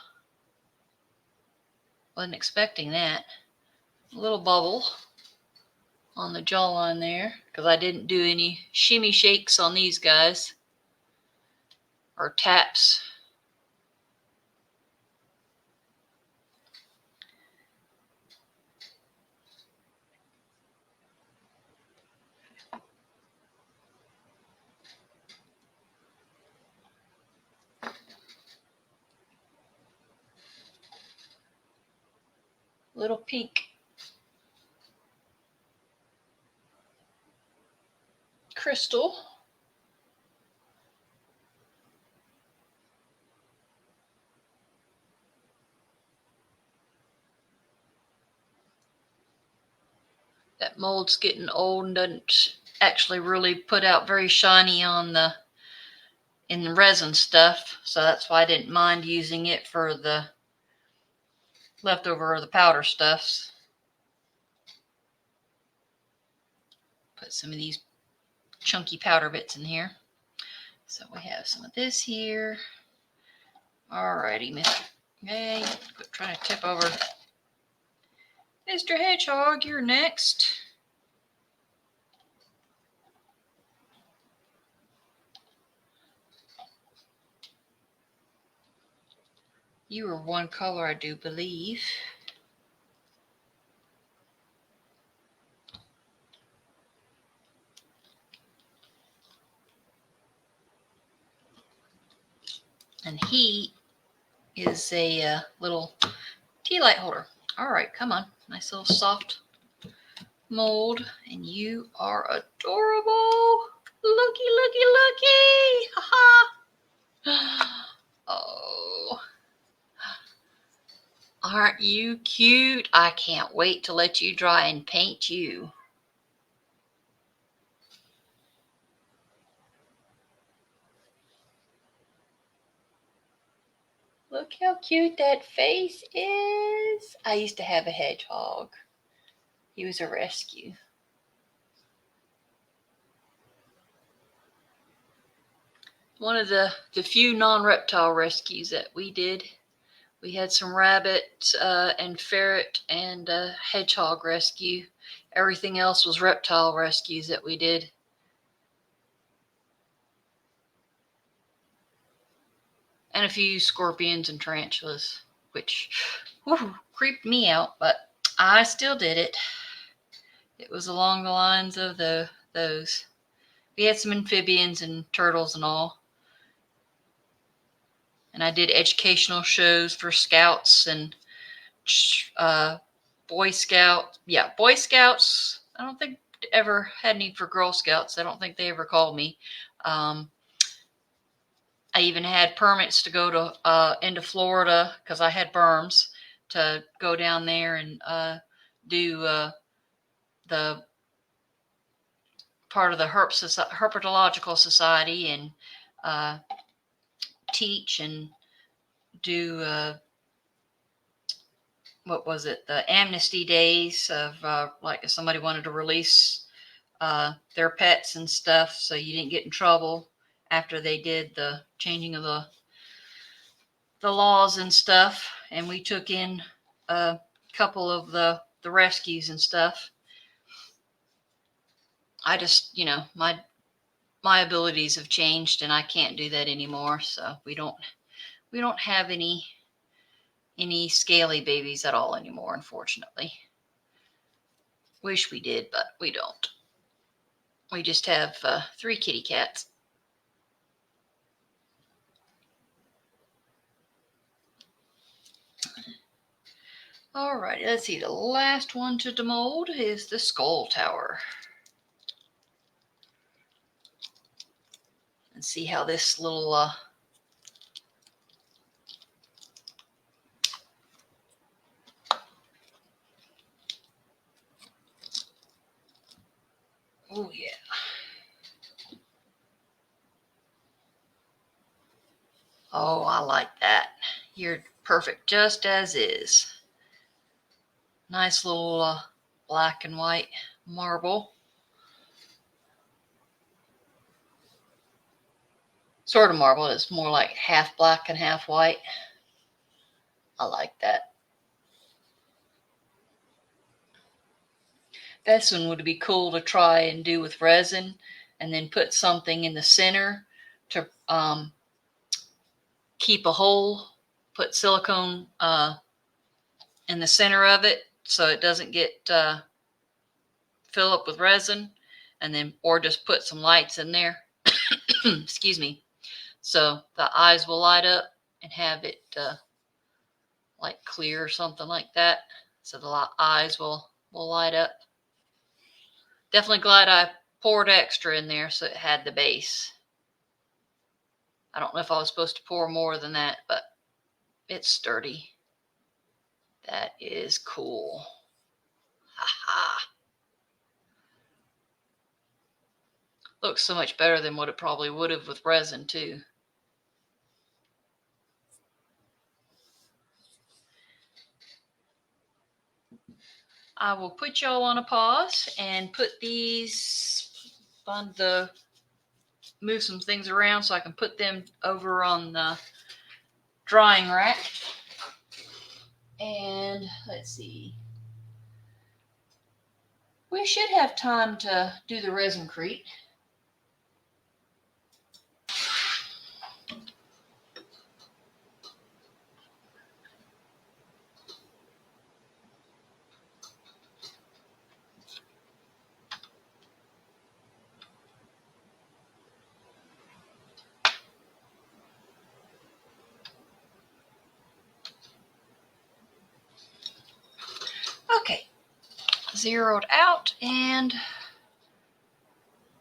Wasn't expecting that. A little bubble on the jawline there because I didn't do any shimmy shakes on these guys or taps. Little pink crystal. That mold's getting old and doesn't actually really put out very shiny on the in the resin stuff, so that's why I didn't mind using it for the leftover of the powder stuffs. Put some of these chunky powder bits in here. So we have some of this here. Alrighty, Mr. Hey, quit trying to tip over. Mr. Hedgehog, you're next. You are one color, I do believe. And he is a little tea light holder. All right, come on. Nice little soft mold. And you are adorable. Looky, looky, looky. Ha-ha. Oh. Aren't you cute? I can't wait to let you dry and paint you. Look how cute that face is. I used to have a hedgehog. He was a rescue. One of the few non-reptile rescues that we did. We had some rabbit and ferret and hedgehog rescue. Everything else was reptile rescues that we did. And a few scorpions and tarantulas, which creeped me out, but I still did it. It was along the lines of those. We had some amphibians and turtles and all. And I did educational shows for scouts and Boy Scouts. Yeah, Boy Scouts. I don't think ever had any for Girl Scouts. I don't think they ever called me. I even had permits to go to into Florida because I had berms to go down there and do the part of the Herpetological Society and teach and do what was it, the amnesty days of like if somebody wanted to release their pets and stuff so you didn't get in trouble after they did the changing of the laws and stuff. And we took in a couple of the rescues and stuff. I just, you know, my abilities have changed and I can't do that anymore. So we don't have any scaly babies at all anymore, unfortunately. Wish we did, but we don't. We just have 3 kitty cats. All right, let's see. The last one to demold is the skull tower. And see how this little oh yeah. Oh, I like that. You're perfect just as is. Nice little black and white marble. Sort of marble. It's more like half black and half white. I like that. This one would be cool to try and do with resin, and then put something in the center to keep a hole. Put silicone in the center of it so it doesn't get fill up with resin, and then or just put some lights in there. Excuse me. So the eyes will light up and have it like clear or something like that. So the eyes will light up. Definitely glad I poured extra in there so it had the base. I don't know if I was supposed to pour more than that, but it's sturdy. That is cool. Haha. Looks so much better than what it probably would have with resin too. I will put y'all on a pause and put these move some things around so I can put them over on the drying rack. And let's see. We should have time to do the ResinCrete. Okay, zeroed out, and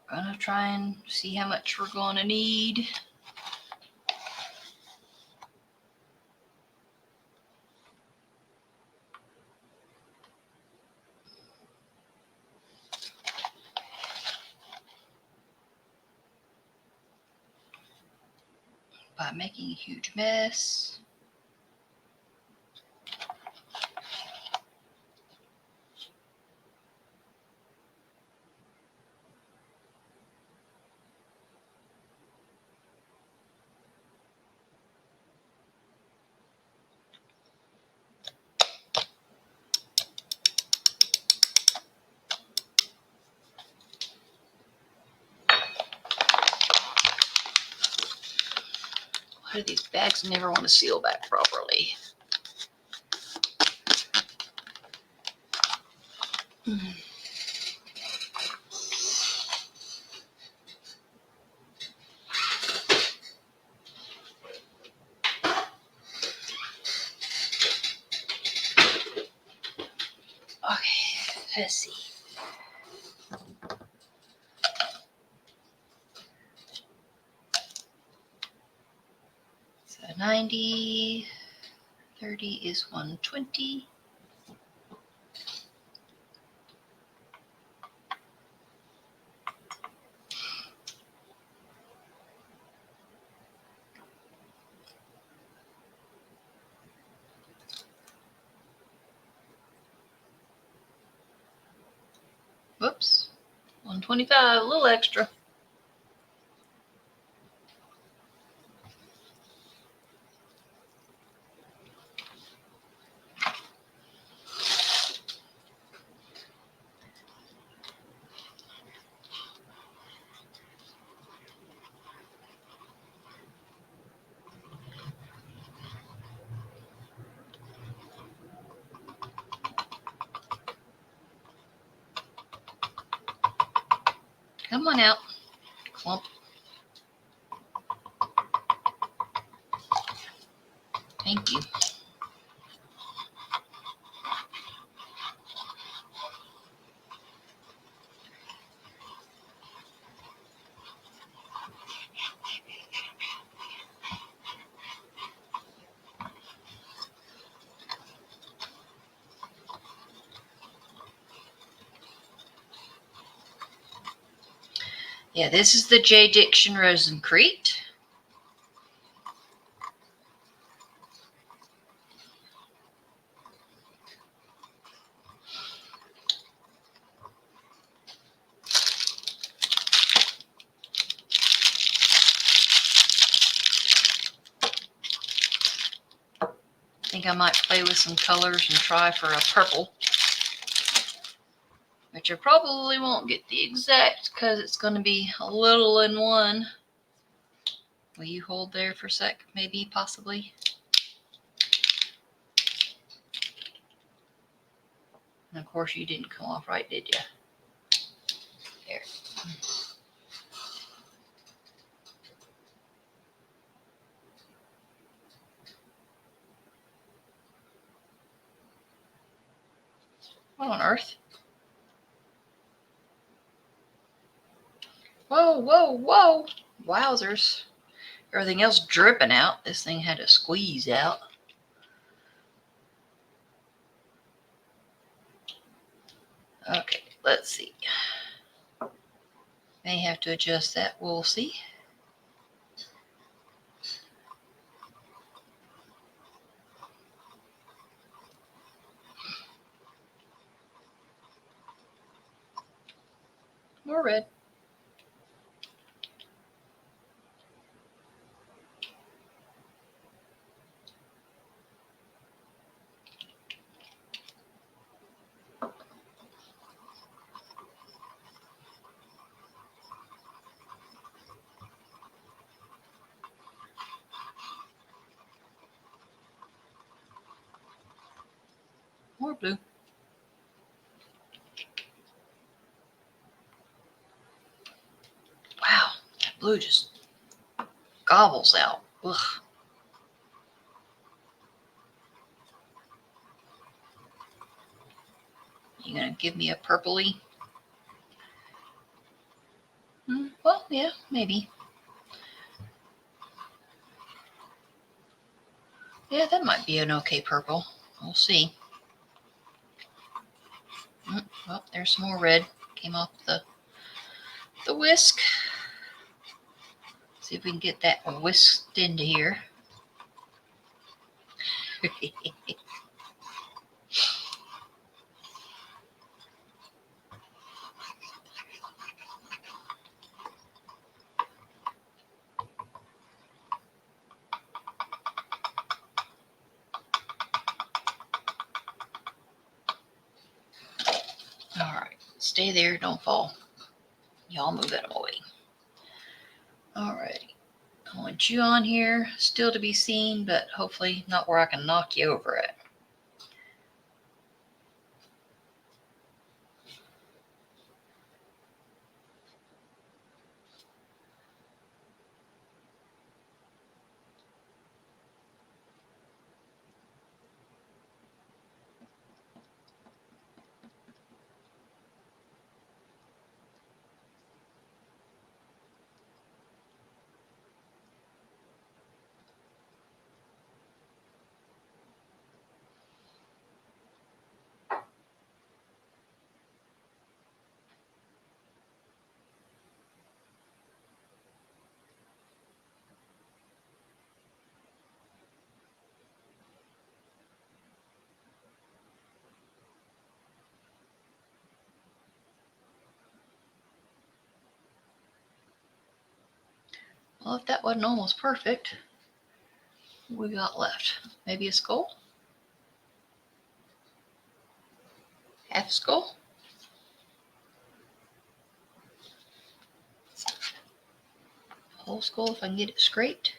gonna try and see how much we're gonna need. By making a huge mess. Why do these bags never want to seal back properly? Okay, let's see. So 90, 30 is 120. Whoops, 125, a little extra. Come on out, clump. Thank you. Yeah, this is the JDiction ResinCrete. I think I might play with some colors and try for a purple, which I probably won't get the exact because it's going to be a little in one. Will you hold there for a sec? Maybe, possibly. And of course you didn't come off right, did you? There. What on earth? Whoa, whoa, whoa. Wowzers. Everything else dripping out. This thing had to squeeze out. Okay, let's see. May have to adjust that. We'll see. More red. More blue. Wow, that blue just gobbles out. Ugh. You gonna give me a purpley? Well, yeah, maybe. Yeah, that might be an okay purple. We'll see. Well, there's some more red. Came off the whisk. See if we can get that whisked into here. Alright, stay there, don't fall. Y'all move that away. Alrighty. I want you on here, still to be seen, but hopefully not where I can knock you over it. Well, if that wasn't almost perfect, what we got left? Maybe a skull? Half skull? Whole skull if I can get it scraped.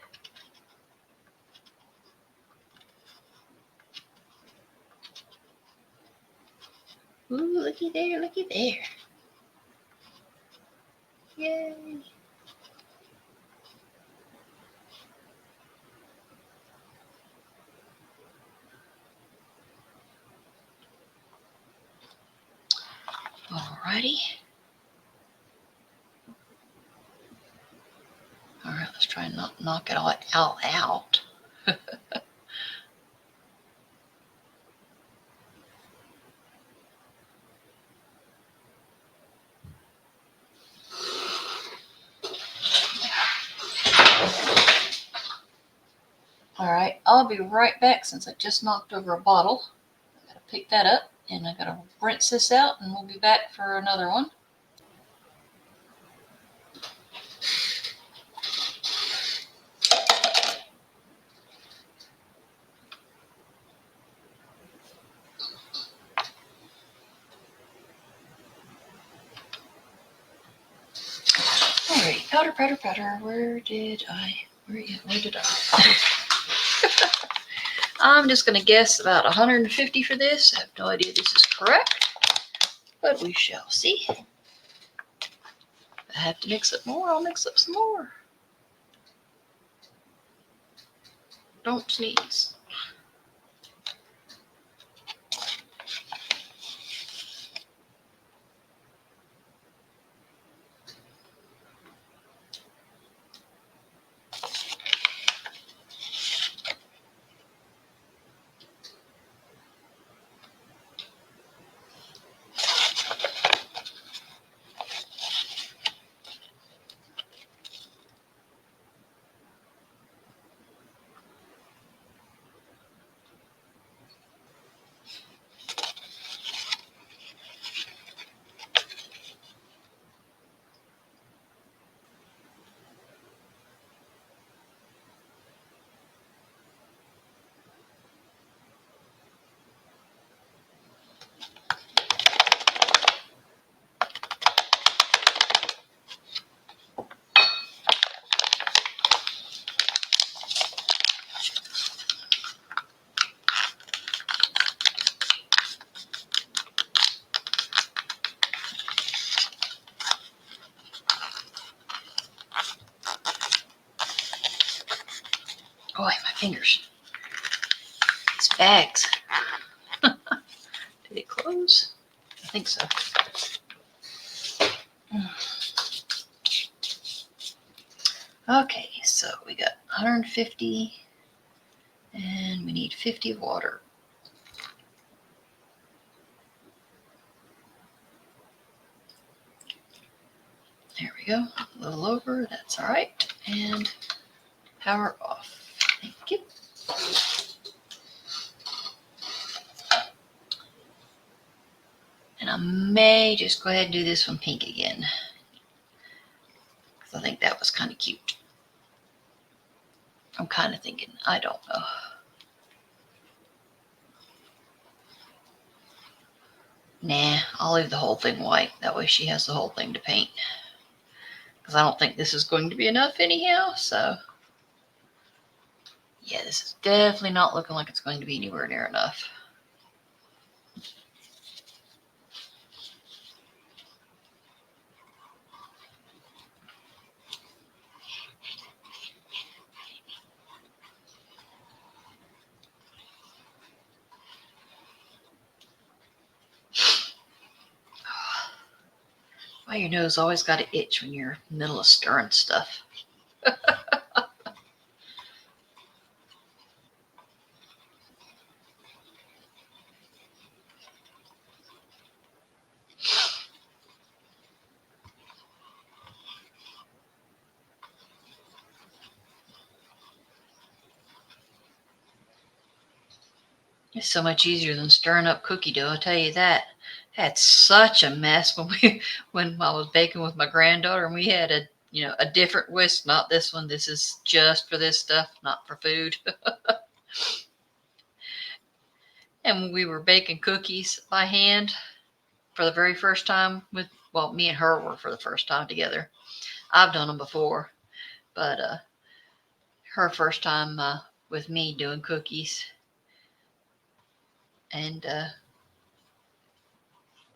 Ooh, looky there, looky there. Yay. Alrighty. Alright, let's try and not knock it all out. Alright, I'll be right back since I just knocked over a bottle. I gotta pick that up and I gotta rinse this out and we'll be back for another one. Alright, powder. Where did I? I'm just going to guess about 150 for this. I have no idea this is correct, but we shall see. If I have to mix up more, I'll mix up some more. Don't sneeze. Boy, my fingers. These bags. Did it close? I think so. Okay, so we got 150 and we need 50 of water. There we go. A little over. That's all right. And power off. Thank you. And I may just go ahead and do this one pink again, because I think that was kind of cute. I'm kind of thinking, I don't know. Nah, I'll leave the whole thing white. That way she has the whole thing to paint. Because I don't think this is going to be enough anyhow, so. Yeah, this is definitely not looking like it's going to be anywhere near enough. Why your nose always got to itch when you're in the middle of stirring stuff. It's so much easier than stirring up cookie dough, I'll tell you that. I had such a mess when I was baking with my granddaughter, and we had a different whisk, not this one. This is just for this stuff, not for food. And we were baking cookies by hand for the very first time me and her were for the first time together. I've done them before, but her first time with me doing cookies. And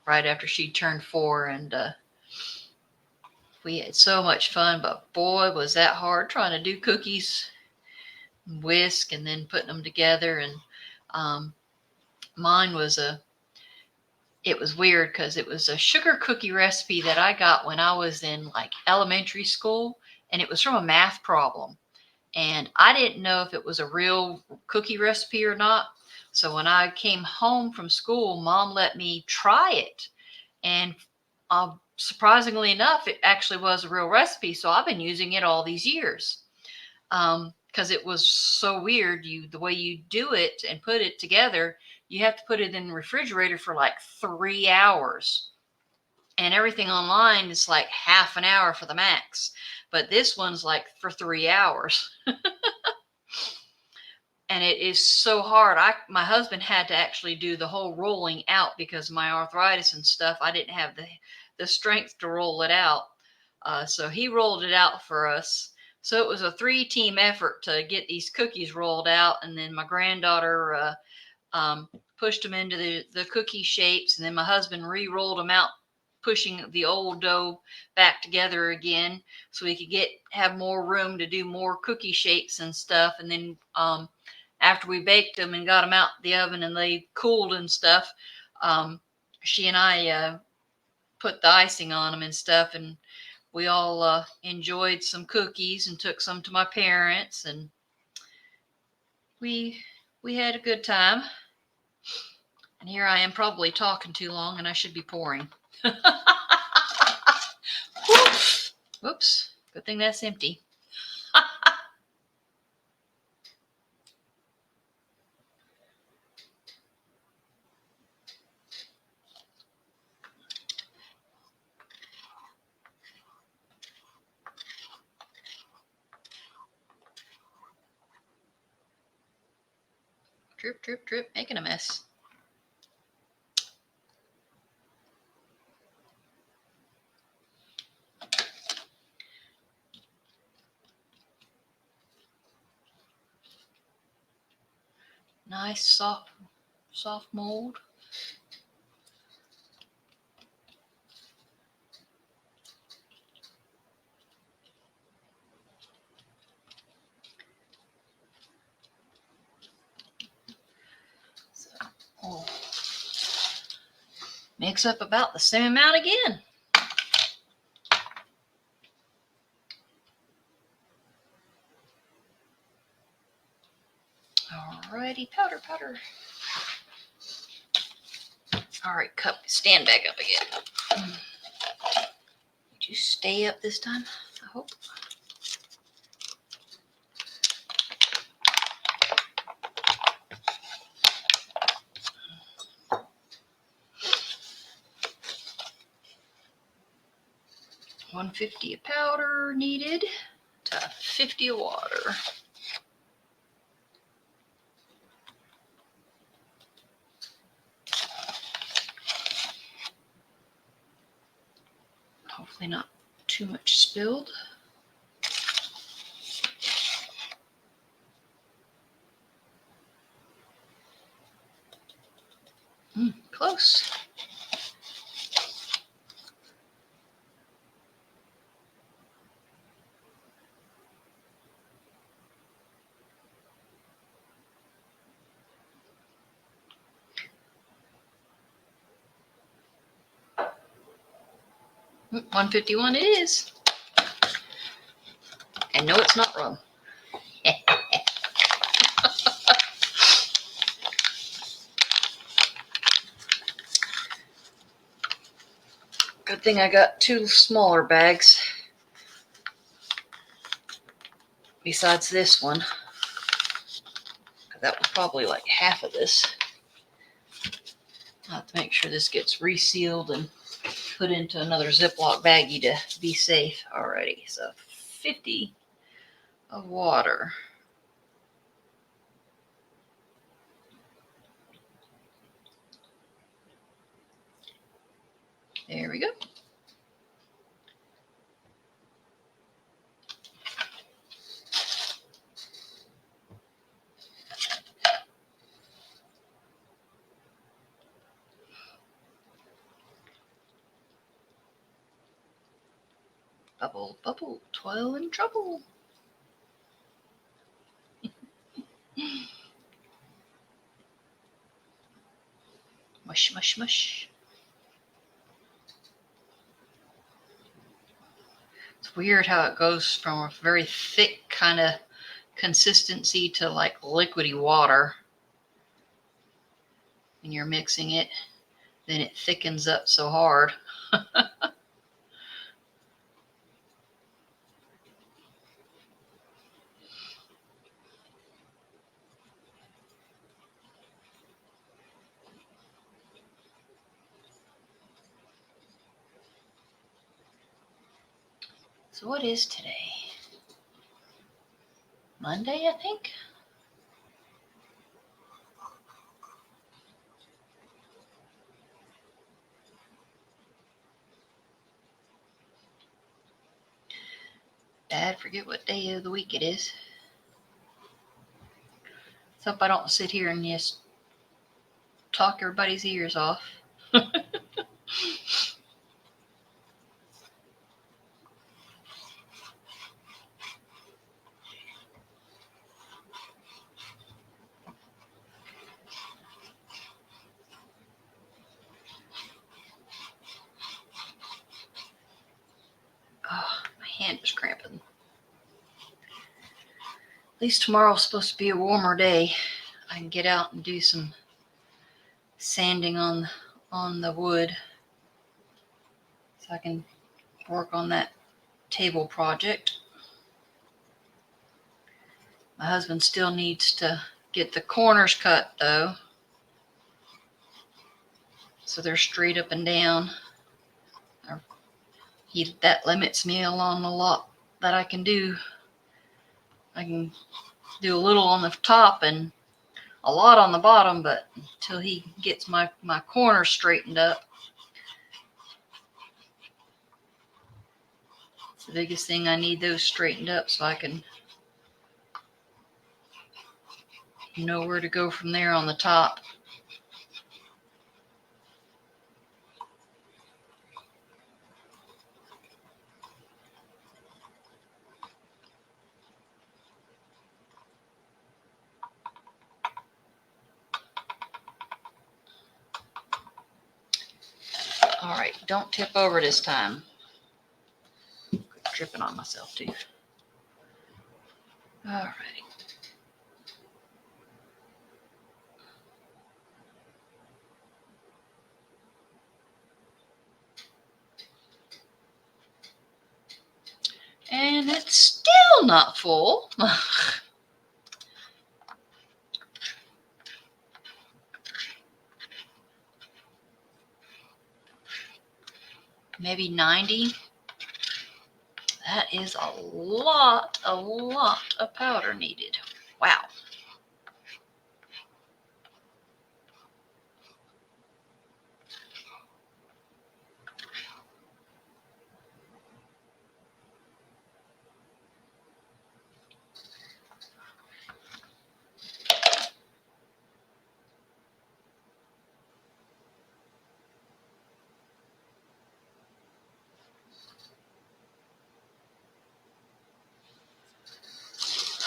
right after she turned 4, and We had so much fun, but boy, was that hard trying to do cookies, whisk, and then putting them together. And mine was it was weird because it was a sugar cookie recipe that I got when I was in like elementary school, and it was from a math problem. And I didn't know if it was a real cookie recipe or not. So when I came home from school, Mom let me try it. And surprisingly enough, it actually was a real recipe. So I've been using it all these years. Because it was so weird. The way you do it and put it together, you have to put it in the refrigerator for like 3 hours. And everything online is like half an hour for the max. But this one's like for 3 hours. And it is so hard. My husband had to actually do the whole rolling out because of my arthritis and stuff. I didn't have the strength to roll it out. So he rolled it out for us. So it was a 3-team effort to get these cookies rolled out. And then my granddaughter pushed them into the cookie shapes. And then my husband re-rolled them out, pushing the old dough back together again so we could have more room to do more cookie shapes and stuff. And then after we baked them and got them out the oven and they cooled and stuff, she and I put the icing on them and stuff, and we all enjoyed some cookies and took some to my parents, and we had a good time. And here I am probably talking too long, and I should be pouring. Whoops, good thing that's empty. Drip, drip, drip, making a mess. Nice soft mold. So, mix up about the same amount again. Alrighty, powder. Alright, cup, stand back up again. Did you stay up this time? I hope. $150 of powder needed to $50 of water. Hopefully not too much spilled. Close. $151 it is. And no, it's not rum. Good thing I got 2 smaller bags besides this one. That was probably like half of this. I'll have to make sure this gets resealed and put into another Ziploc baggie to be safe already. So 50 of water. There we go. Bubble, bubble, toil and trouble. Mush, mush, mush. It's weird how it goes from a very thick kind of consistency to like liquidy water when you're mixing it. Then it thickens up so hard. So what is today? Monday, I think? Dad, forget what day of the week it is. Let's hope I don't sit here and just talk everybody's ears off. Oh, my hand is cramping. At least tomorrow's supposed to be a warmer day. I can get out and do some sanding on the wood, so I can work on that table project. My husband still needs to get the corners cut though, so they're straight up and down. That limits me on a lot that I can do. I can do a little on the top and a lot on the bottom, but until he gets my corners straightened up, it's the biggest thing. I need those straightened up so I can know where to go from there on the top. All right, don't tip over this time. Quit dripping on myself too. All right. And it's still not full. Maybe 90. That is a lot of powder needed. Wow.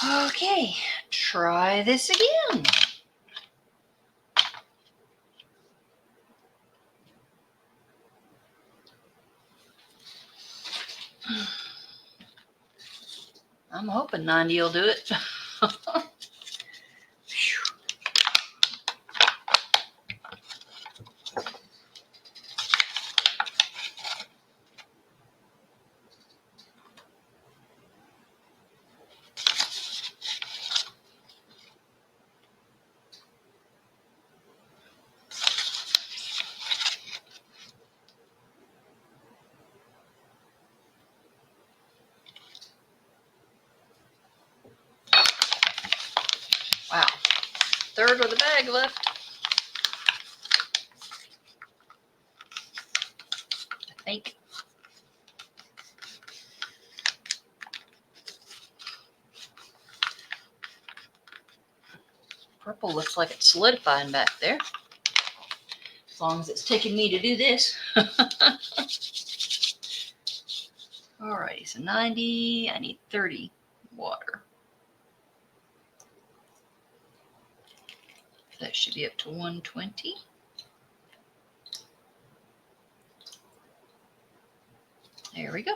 Okay, try this again. I'm hoping 90 will do it. Wow, third of the bag left. I think. Purple looks like it's solidifying back there. As long as it's taking me to do this. Alrighty, so 90, I need 30 water. That should be up to 120. There we go.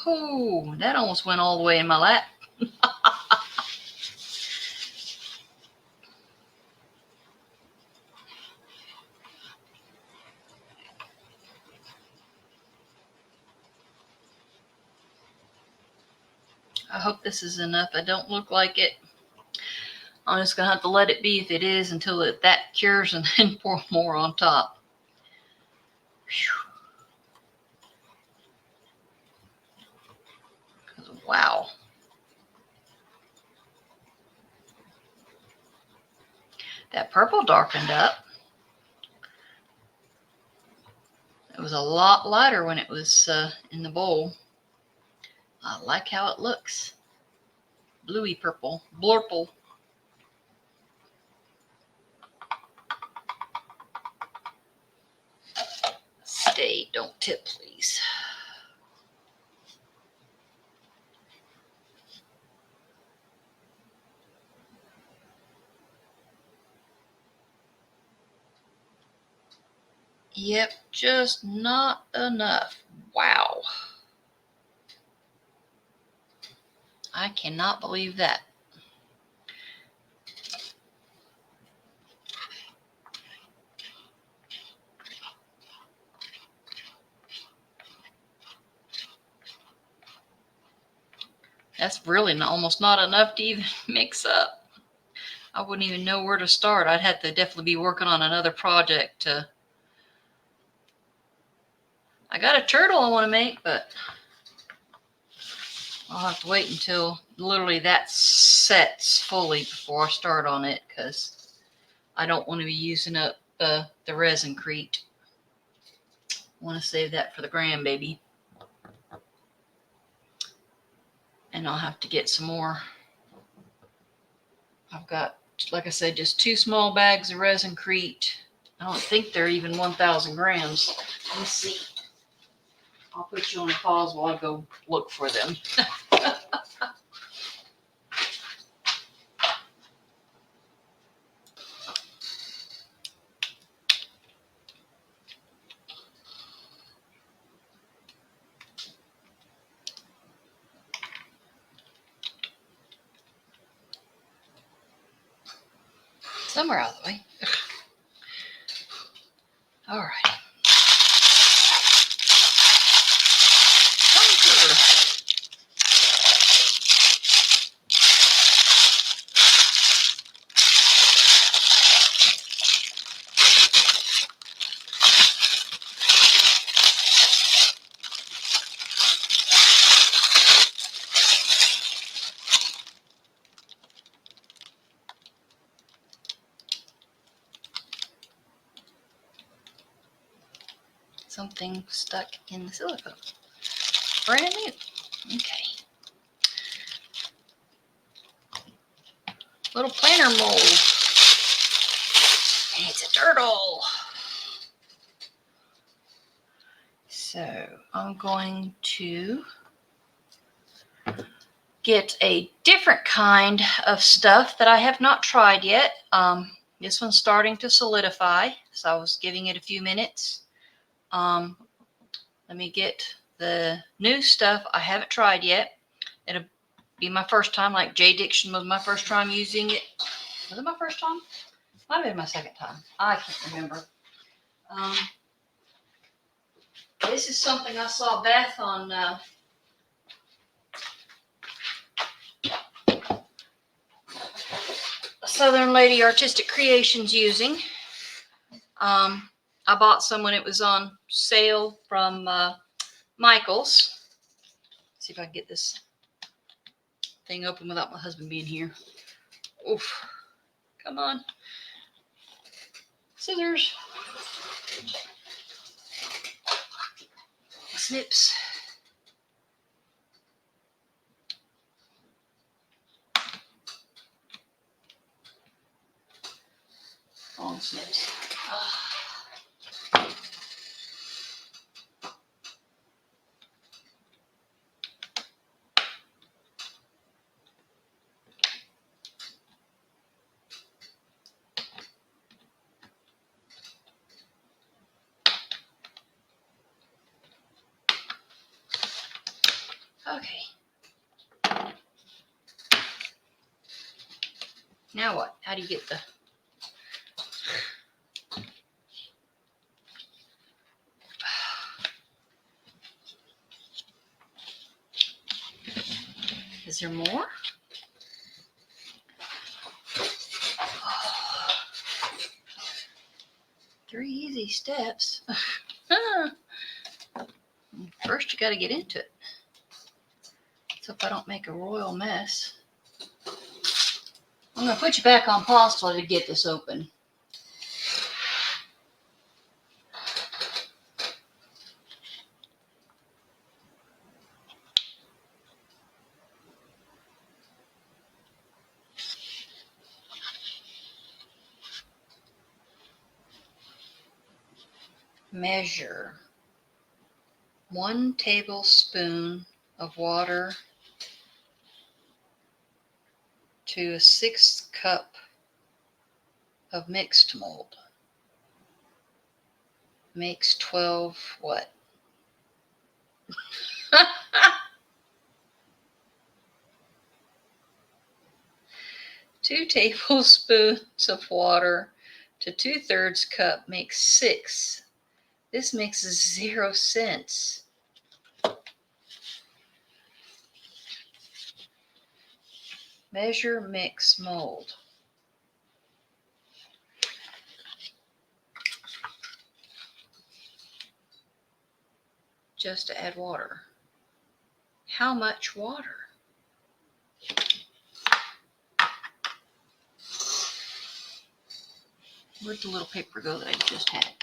Oh, that almost went all the way in my lap. I hope this is enough. I don't look like it. I'm just going to have to let it be if it is until that cures and then pour more on top. Wow. That purple darkened up. It was a lot lighter when it was in the bowl. I like how it looks. Bluey purple. Blurple. Stay, don't tip, please. Yep, just not enough. Wow. I cannot believe that. That's really almost not enough to even mix up. I wouldn't even know where to start. I'd have to definitely be working on another project to... I got a turtle I want to make, but I'll have to wait until literally that sets fully before I start on it, because I don't want to be using up the ResinCrete. I want to save that for the grandbaby. And I'll have to get some more. I've got, like I said, just 2 small bags of ResinCrete. I don't think they're even 1,000 grams. Let me see. I'll put you on a pause while I go look for them. Somewhere out of the way. All right. Something stuck in the silicone. Brand new. Okay. Little planter mold. And it's a turtle. So I'm going to get a different kind of stuff that I have not tried yet. This one's starting to solidify, so I was giving it a few minutes. Let me get the new stuff I haven't tried yet. It'll be my first time, like JDiction was my first time using it. Was it my first time? Might have been my second time. I can't remember. This is something I saw Beth on Southern Lady Artistic Creations using. I bought some when it was on sale from Michael's. Let's see if I can get this thing open without my husband being here. Oof. Come on. Scissors. Snips. Long snips. Okay. Now what? How do you get the... Is there more? Three easy steps. First, you got to get into it. So if I don't make a royal mess. I'm going to put you back on pause till I get this open. Measure 1 tablespoon of water to a 1/6 cup of mixed mold. Makes 12 what? 2 tablespoons of water to 2/3 cup makes 6. This makes 0 sense. Measure, mix, mold. Just to add water. How much water? Where'd the little paper go that I just had?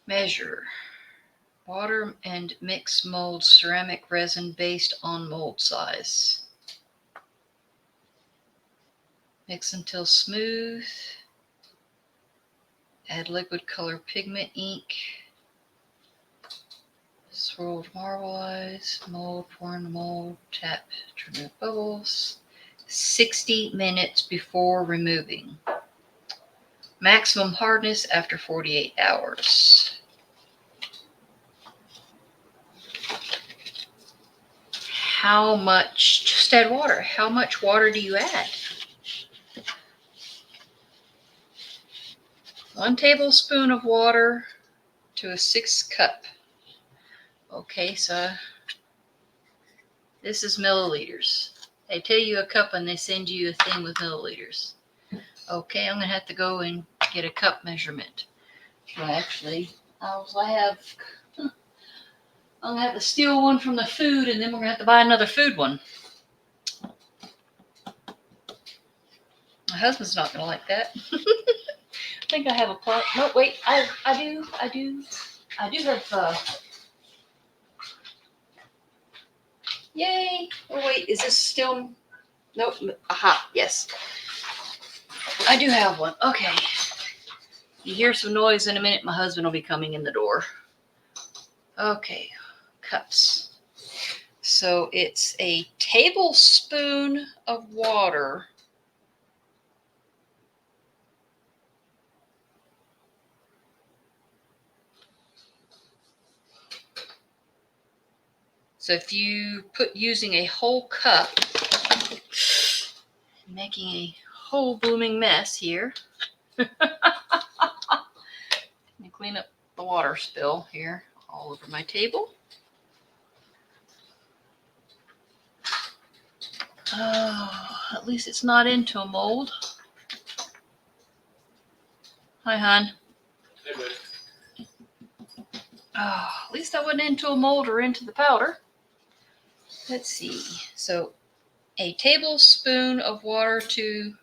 Measure. Water and mix mold ceramic resin based on mold size. Mix until smooth. Add liquid color pigment ink. Swirled marble eyes. Mold, pour in the mold. Tap to remove bubbles. 60 minutes before removing. Maximum hardness after 48 hours. How much? Just add water. How much water do you add? 1 tablespoon of water to a 1/6 cup. Okay, so this is milliliters. They tell you a cup and they send you a thing with milliliters. Okay, I'm gonna have to go and get a cup measurement. Well, actually, I'm gonna have to steal one from the food, and then we're gonna have to buy another food one. My husband's not gonna like that. I think I have a pot. No, wait, I do have. Yay! Oh wait, is this still? Nope. Aha! Yes, I do have one. Okay. You hear some noise in a minute. My husband will be coming in the door. Okay, cups. So it's a tablespoon of water. So if you put using a whole cup, making a whole blooming mess here. Let me clean up the water spill here all over my table. Oh, at least it's not into a mold. Hi, hon. Hey, buddy. Oh, at least I went into a mold or into the powder. Let's see. So a tablespoon of water to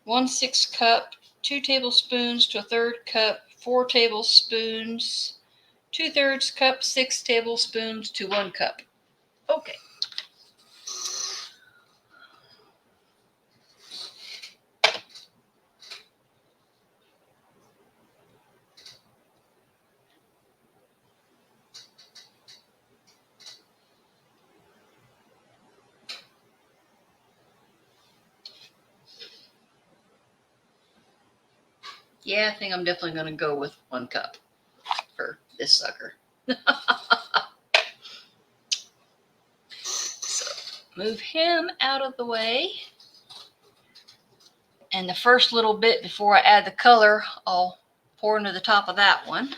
1/6 cup, 2 tablespoons to 1/3 cup, 4 tablespoons, 2/3 cup, 6 tablespoons to 1 cup. Okay. Yeah, I think I'm definitely going to go with 1 cup for this sucker. So move him out of the way. And the first little bit before I add the color, I'll pour into the top of that one.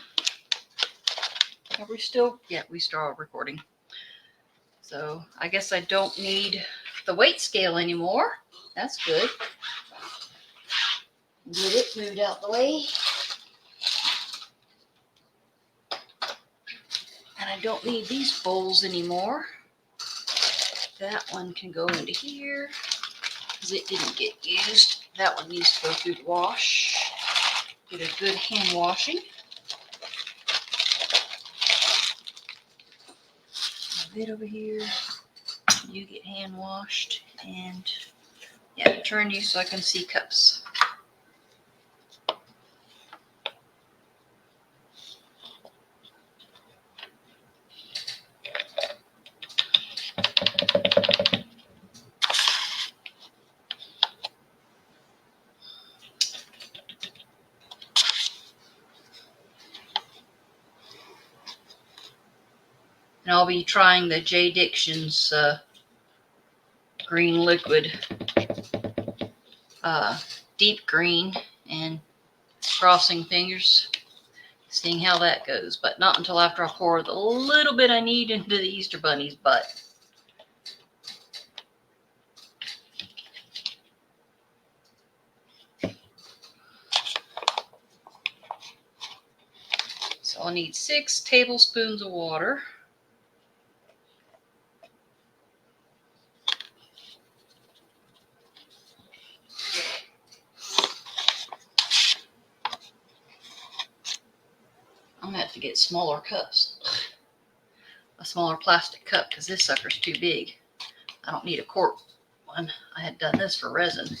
Are we still? Yeah, we start recording. So I guess I don't need the weight scale anymore. That's good. Get it moved out the way. And I don't need these bowls anymore. That one can go into here because it didn't get used. That one needs to go through the wash. Get a good hand washing. A bit over here. You get hand washed. And yeah, turn you so I can see cups. And I'll be trying the JDiction's green liquid, deep green, and crossing fingers, seeing how that goes. But not until after I pour the little bit I need into the Easter Bunny's butt. So I'll need 6 tablespoons of water. I'm gonna have to get smaller cups, a smaller plastic cup, because this sucker's too big. I don't need a quart one. I had done this for resin.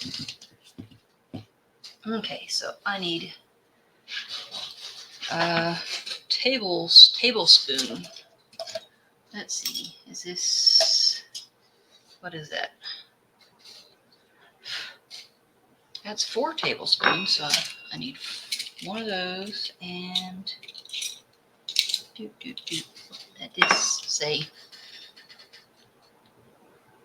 Okay, so I need a tablespoon. Let's see, is this, what is that? That's 4 tablespoons, so I need one of those, and that does say,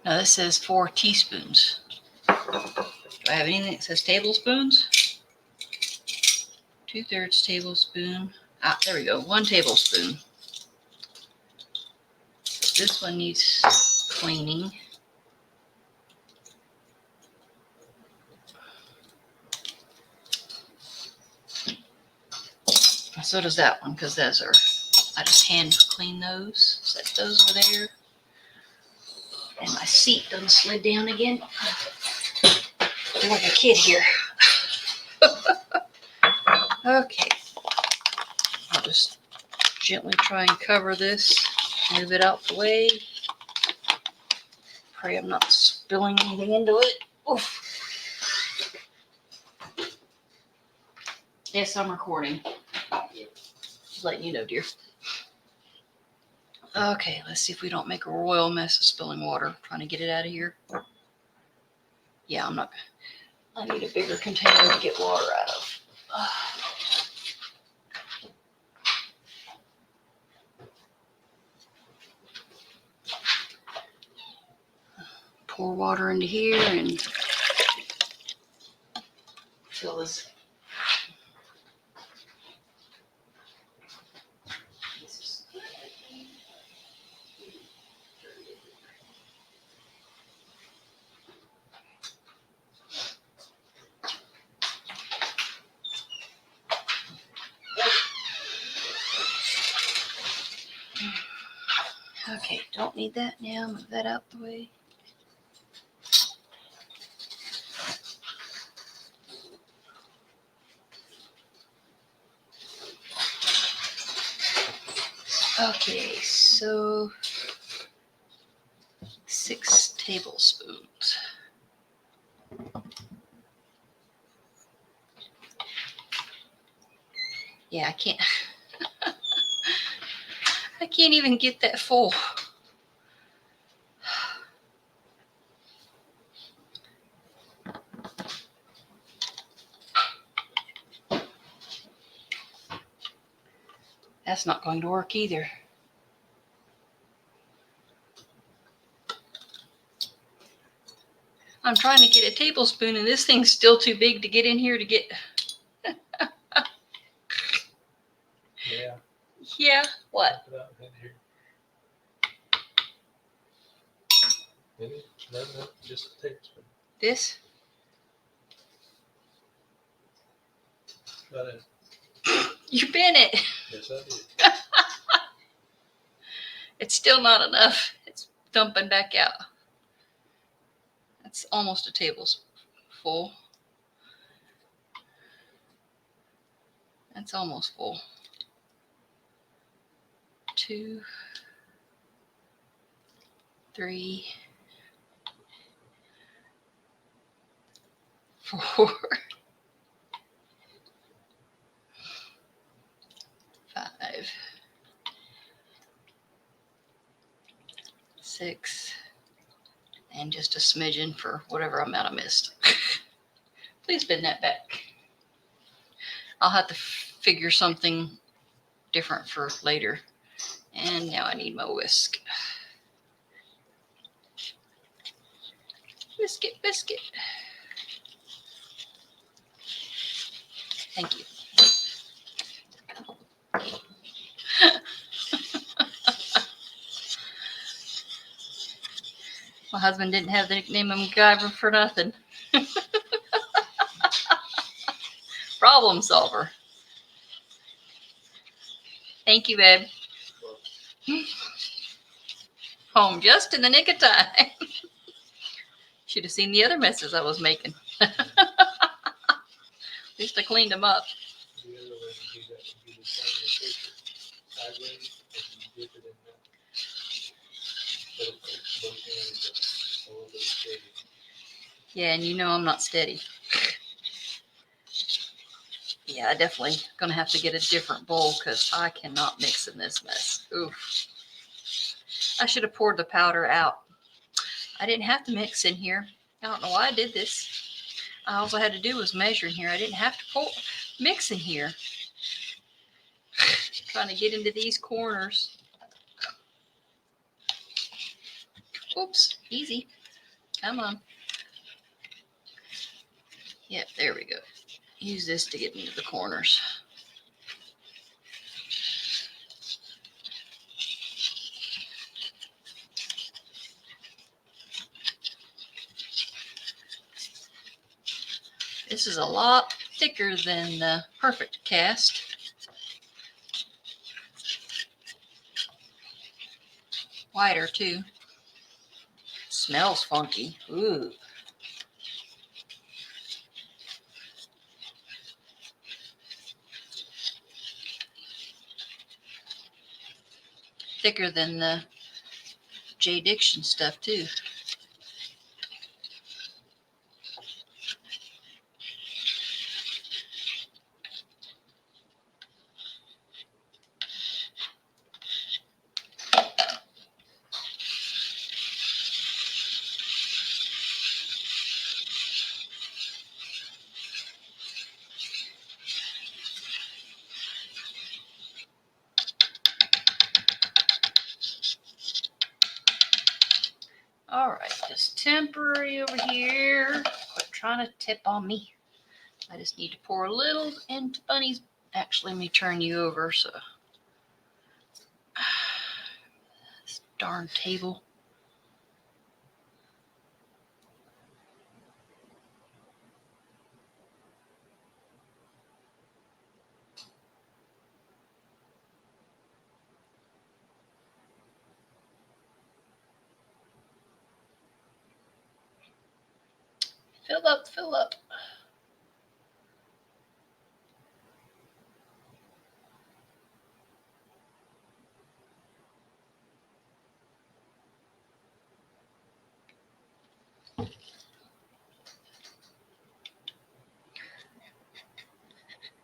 no, this says 4 teaspoons. Do I have anything that says tablespoons? 2/3 tablespoon. Ah, there we go, 1 tablespoon. This one needs cleaning. So does that one, because those are, I just hand clean those, set those over there. And my seat done slid down again. I'm like a kid here. Okay. I'll just gently try and cover this, move it out the way. Pray I'm not spilling anything into it. Oof. Yes, I'm recording. Just letting you know, dear. Okay, let's see if we don't make a royal mess of spilling water. Trying to get it out of here. Yeah, I'm not. I need a bigger container to get water out of. Pour water into here and fill this. don't need that now. Move that out the way. Okay, so 6 tablespoons. Yeah, I can't I can't even get that full. That's not going to work either. I'm trying to get a tablespoon and this thing's still too big to get in here to get. Yeah. Yeah, what? No, just a tablespoon. This? Got it. You bent it. Yes, I did. It's still not enough. It's dumping back out. That's almost a tablespoon full. That's almost full. 2, 3, 4, 5, 6, and just a smidgen for whatever amount I missed. Please bend that back. I'll have to figure something different for later. And now I need my whisk. Whisk it, whisk it. Thank you. My husband didn't have the nickname of MacGyver for nothing. Problem solver. Thank you, babe. Home just in the nick of time. Should have seen the other messes I was making. At least I cleaned them up. The other way to do that would be to turn your paper sideways and you dip it in that. But it takes both hands a little bit steady. Yeah, and you know I'm not steady. Yeah, I definitely gonna have to get a different bowl because I cannot mix in this mess. Oof. I should have poured the powder out. I didn't have to mix in here. I don't know why I did this. All I had to do was measure in here. I didn't have to mix in here. Trying to get into these corners. Oops, easy. Come on. Yep, there we go. Use this to get into the corners. This is a lot thicker than the Perfect Cast. Wider too. Smells funky. Ooh. Thicker than the JDiction stuff too. All right, just temporary over here. Quit trying to tip on me. I just need to pour a little into Bunny's. Actually, let me turn you over so. This darn table. Fill up, fill up.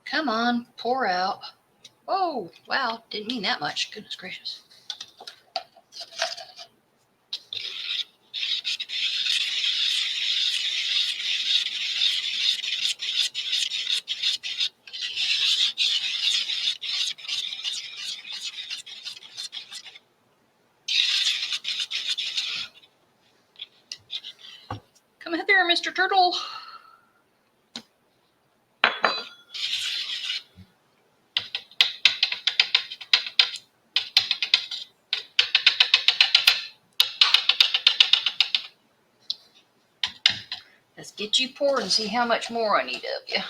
Come on, pour out. Oh, wow, didn't mean that much. Goodness gracious. Come in there, Mr. Turtle. Let's get you poured and see how much more I need of you.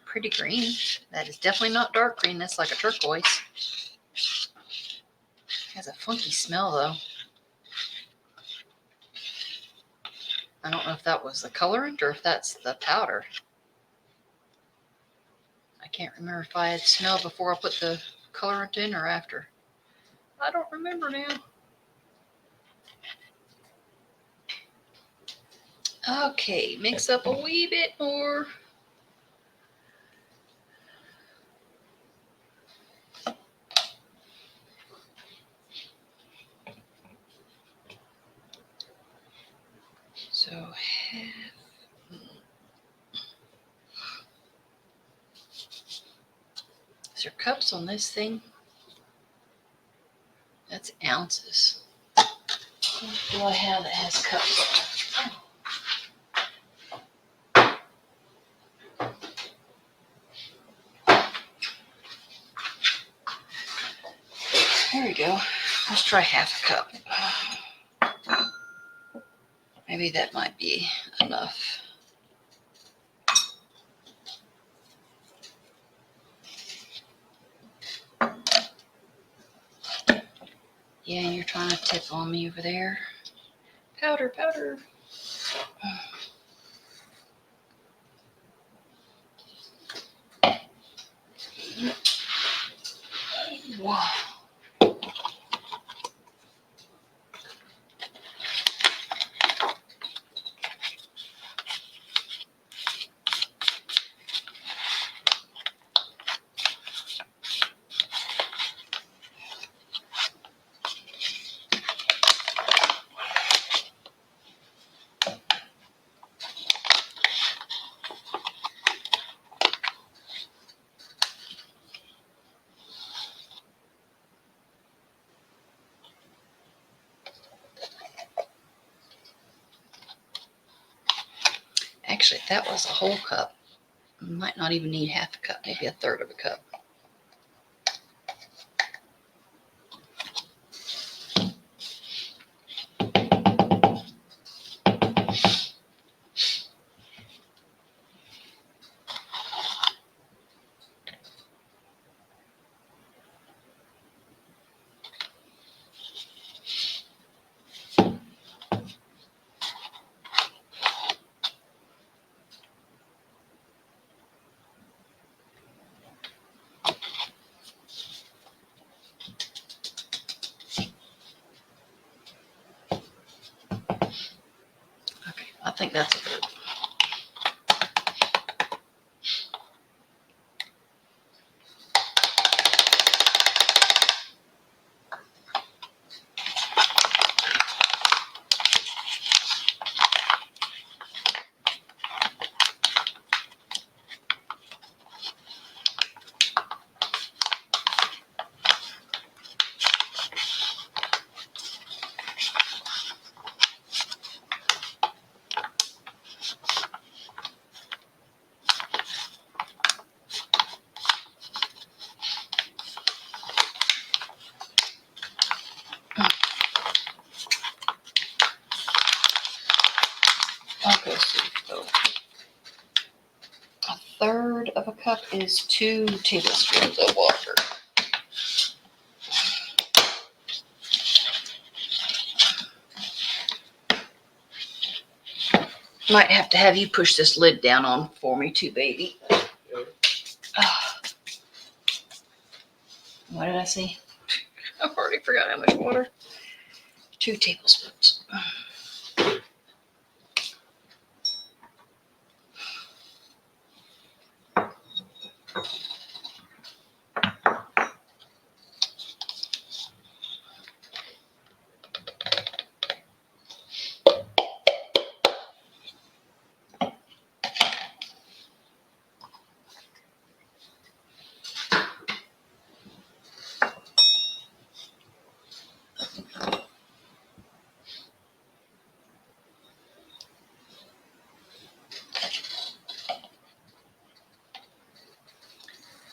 Pretty green. That is definitely not dark green. That's like a turquoise. Has a funky smell though. I don't know if that was the colorant or if that's the powder. I can't remember if I had smelled before I put the colorant in or after. I don't remember now. Okay, mix up a wee bit more. So is there cups on this thing? That's ounces. What do I have that has cups on it? There we go. Let's try half a cup. Maybe that might be enough. Yeah, you're trying to tip on me over there. Powder, powder. Whoa. Actually, if that was a whole cup, you might not even need half a cup, maybe a third of a cup. I think that's a good. of a cup is 2 tablespoons of water. Might have to have you push this lid down on for me too, baby. What did I say? I've already forgot how much water. 2 tablespoons.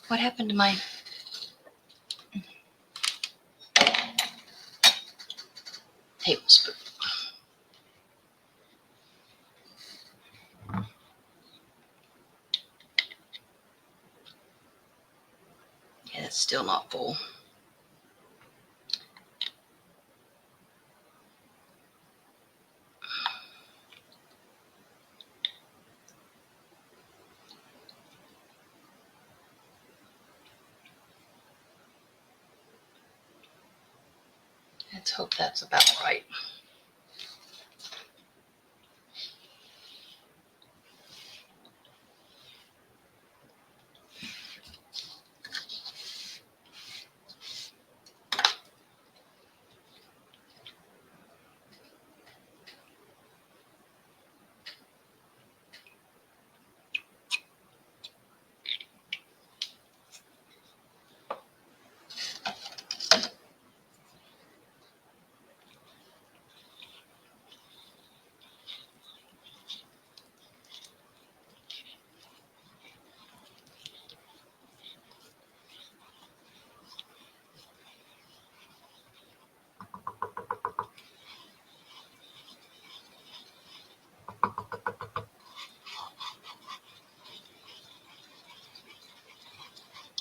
What happened to my tablespoon? Yeah, it's still not full. Let's hope that's about right.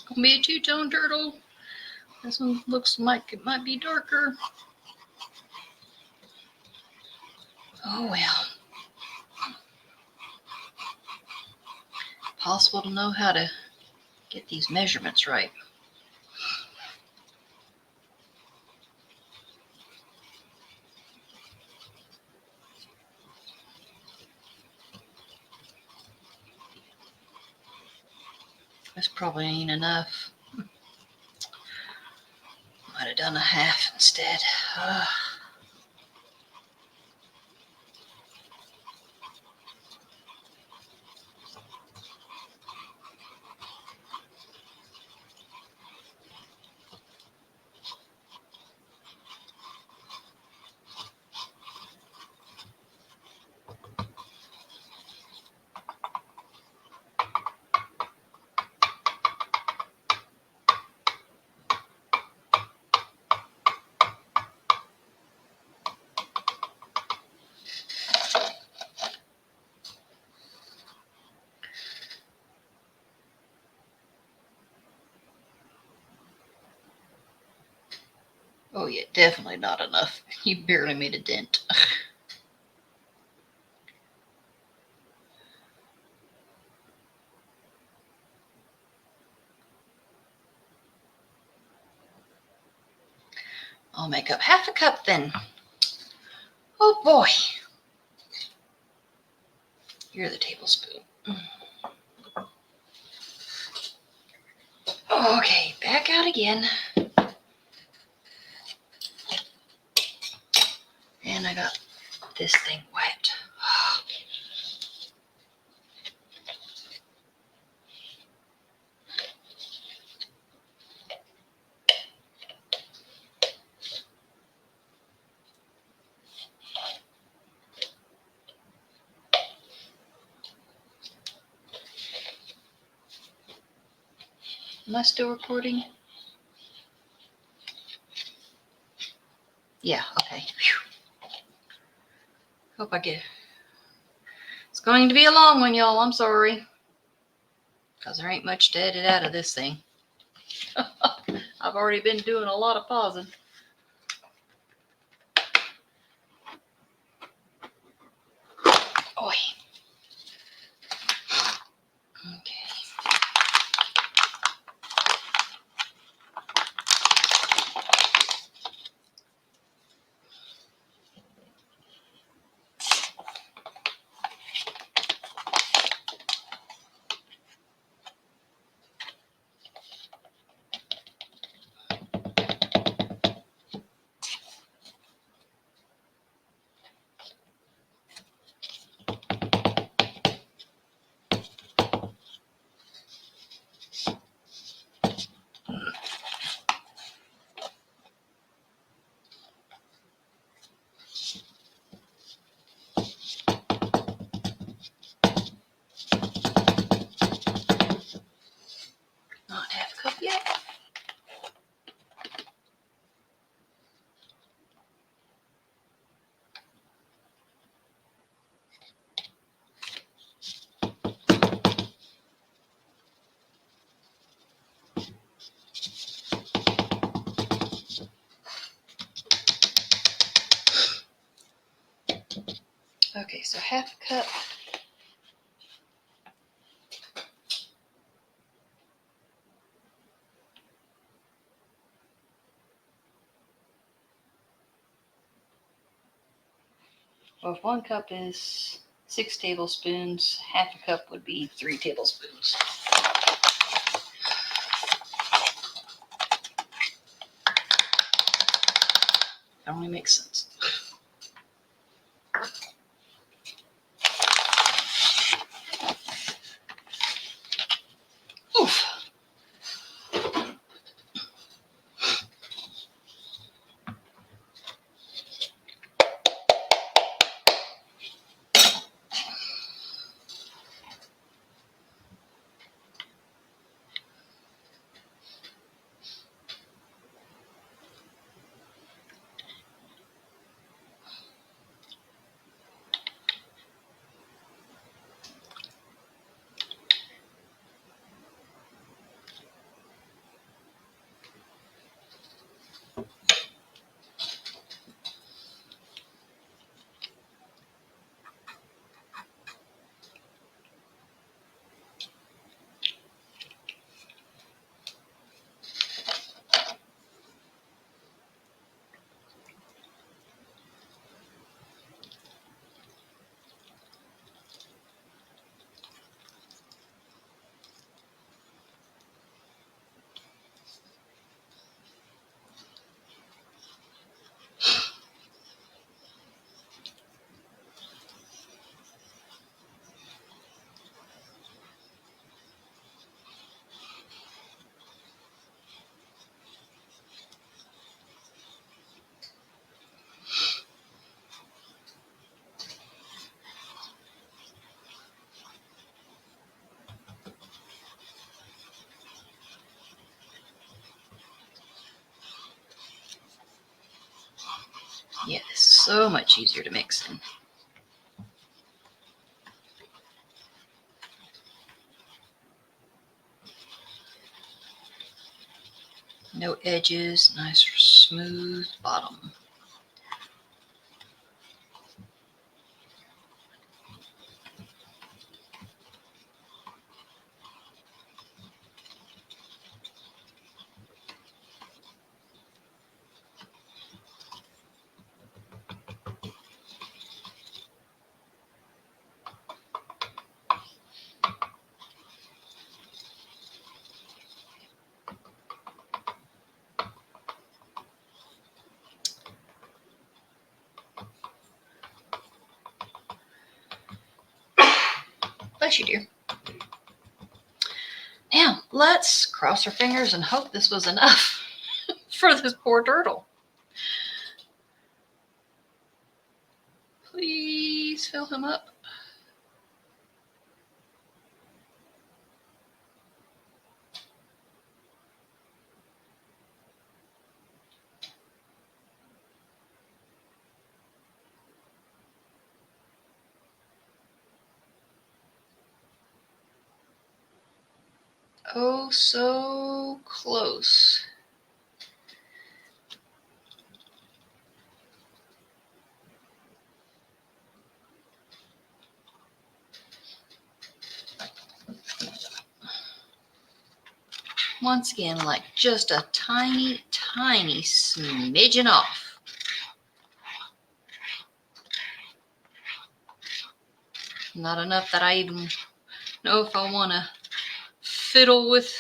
Gonna be a two-tone turtle. This one looks like it might be darker. Oh well. Possible to know how to get these measurements right. This probably ain't enough. Might have done a half instead. Oh yeah, definitely not enough. You barely made a dent. I'll make up half a cup then. Oh boy. You're the tablespoon. Okay, back out again. And I got this thing wet. Am I still recording? Yeah, okay. Whew. Hope I get it. It's going to be a long one, y'all. I'm sorry. because there ain't much to edit out of this thing. I've already been doing a lot of pausing. Oi. Okay. Not half a cup yet. Okay, so half a cup. Well, if 1 cup is 6 tablespoons, half a cup would be 3 tablespoons. That only makes sense. Oof. Yeah, this is so much easier to mix in. No edges, nice smooth bottom. Bless you, dear. Now, let's cross our fingers and hope this was enough for this poor turtle. Please fill him up. oh so close. Once again, like just a tiny, tiny smidgen off. Not enough that I even know if I want to fiddle with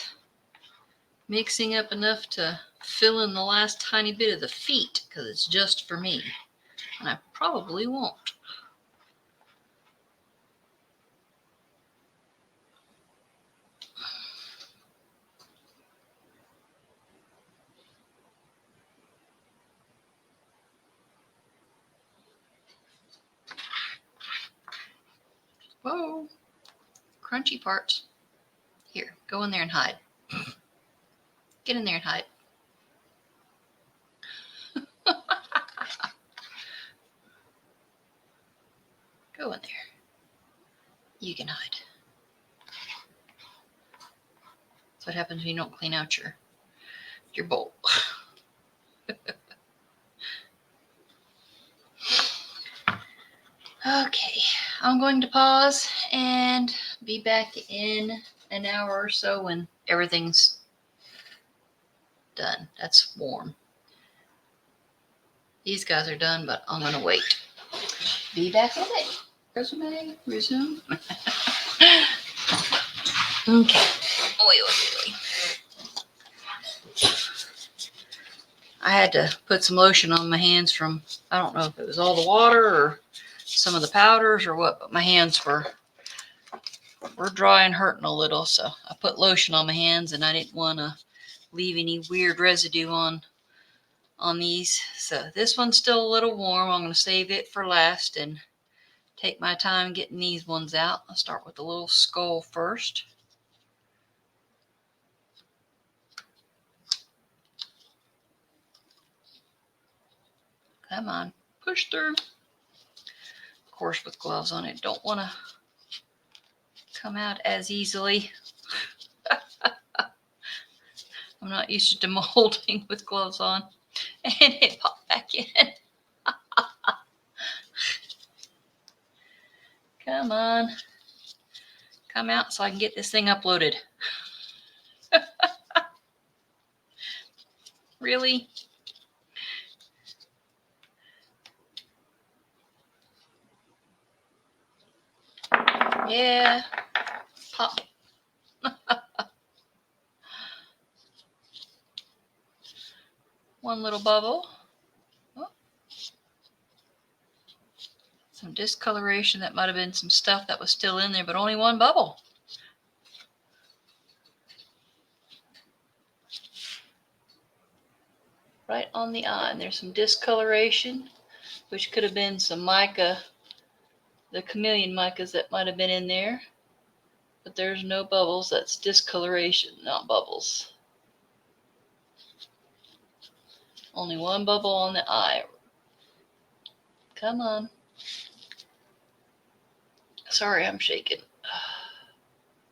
mixing up enough to fill in the last tiny bit of the feet, because it's just for me. And I probably won't. Whoa, crunchy parts. Here, go in there and hide. Get in there and hide. Go in there. You can hide. That's what happens when you don't clean out your bowl. Okay, I'm going to pause and be back in an hour or so when everything's done. That's warm. These guys are done, but I'm going to wait. Be back in a bit. Resume, resume. Okay. Oy. I had to put some lotion on my hands from, I don't know if it was all the water or some of the powders or what, but my hands were dry and hurting a little. So I put lotion on my hands, and I didn't want to leave any weird residue on these. So this one's still a little warm. I'm going to save it for last and take my time getting these ones out. I'll start with the little skull first. Come on, push through. Of course, with gloves on, it don't want to come out as easily. I'm not used to demolding with gloves on, and it popped back in. Come on, come out so I can get this thing uploaded. Really? Yeah, pop. One little bubble. Oh. Some discoloration. That might have been some stuff that was still in there, but only one bubble. Right on the eye. And there's some discoloration, which could have been some mica, the chameleon micas that might have been in there. But there's no bubbles. That's discoloration, not bubbles. Only one bubble on the eye. Come on. Sorry, I'm shaking.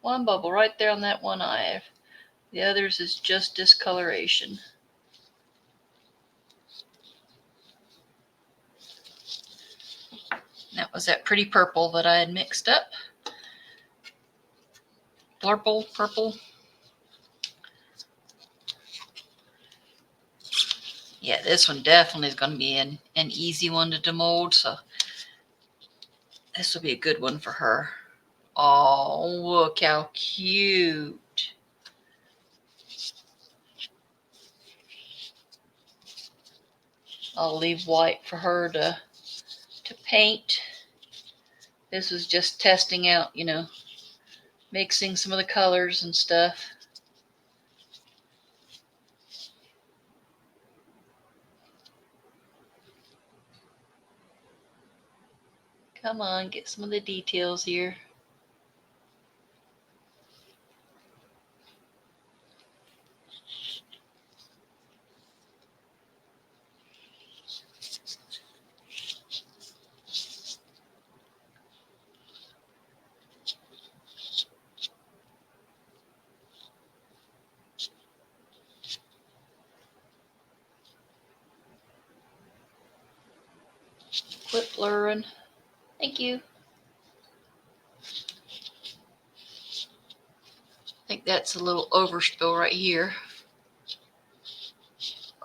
One bubble right there on that one eye. The others is just discoloration. That was that pretty purple that I had mixed up. Blurple, purple. Yeah, this one definitely is going to be an easy one to demold, so this will be a good one for her. Oh, look how cute. I'll leave white for her to paint. This was just testing out, mixing some of the colors and stuff. Come on, get some of the details here. Quit blurring. Thank you. I think that's a little overspill right here.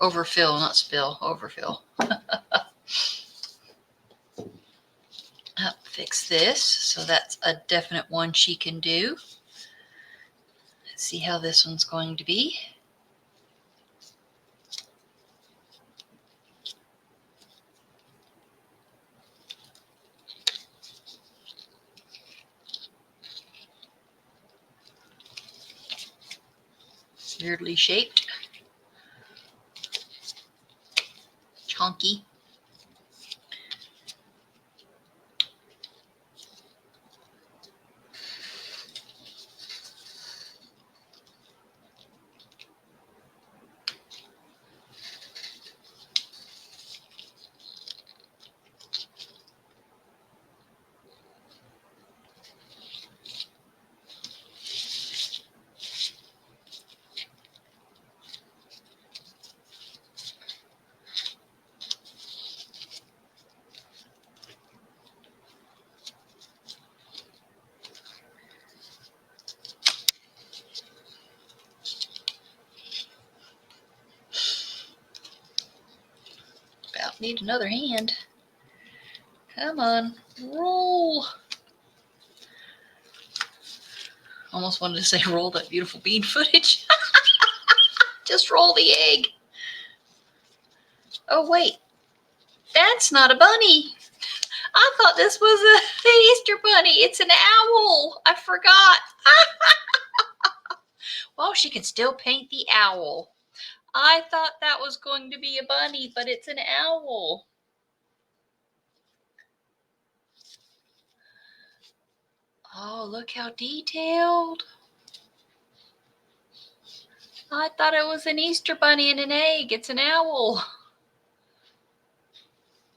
Overfill, not spill. Overfill. Fix this. So that's a definite one she can do. Let's see how this one's going to be. Weirdly shaped. Chunky. About need another hand. Come on, roll. Almost wanted to say roll that beautiful bean footage. Just roll the egg. Oh, wait. That's not a bunny. I thought this was an Easter bunny. It's an owl. I forgot. Well, she can still paint the owl. I thought that was going to be a bunny, but it's an owl. Oh, look how detailed. I thought it was an Easter bunny and an egg. It's an owl.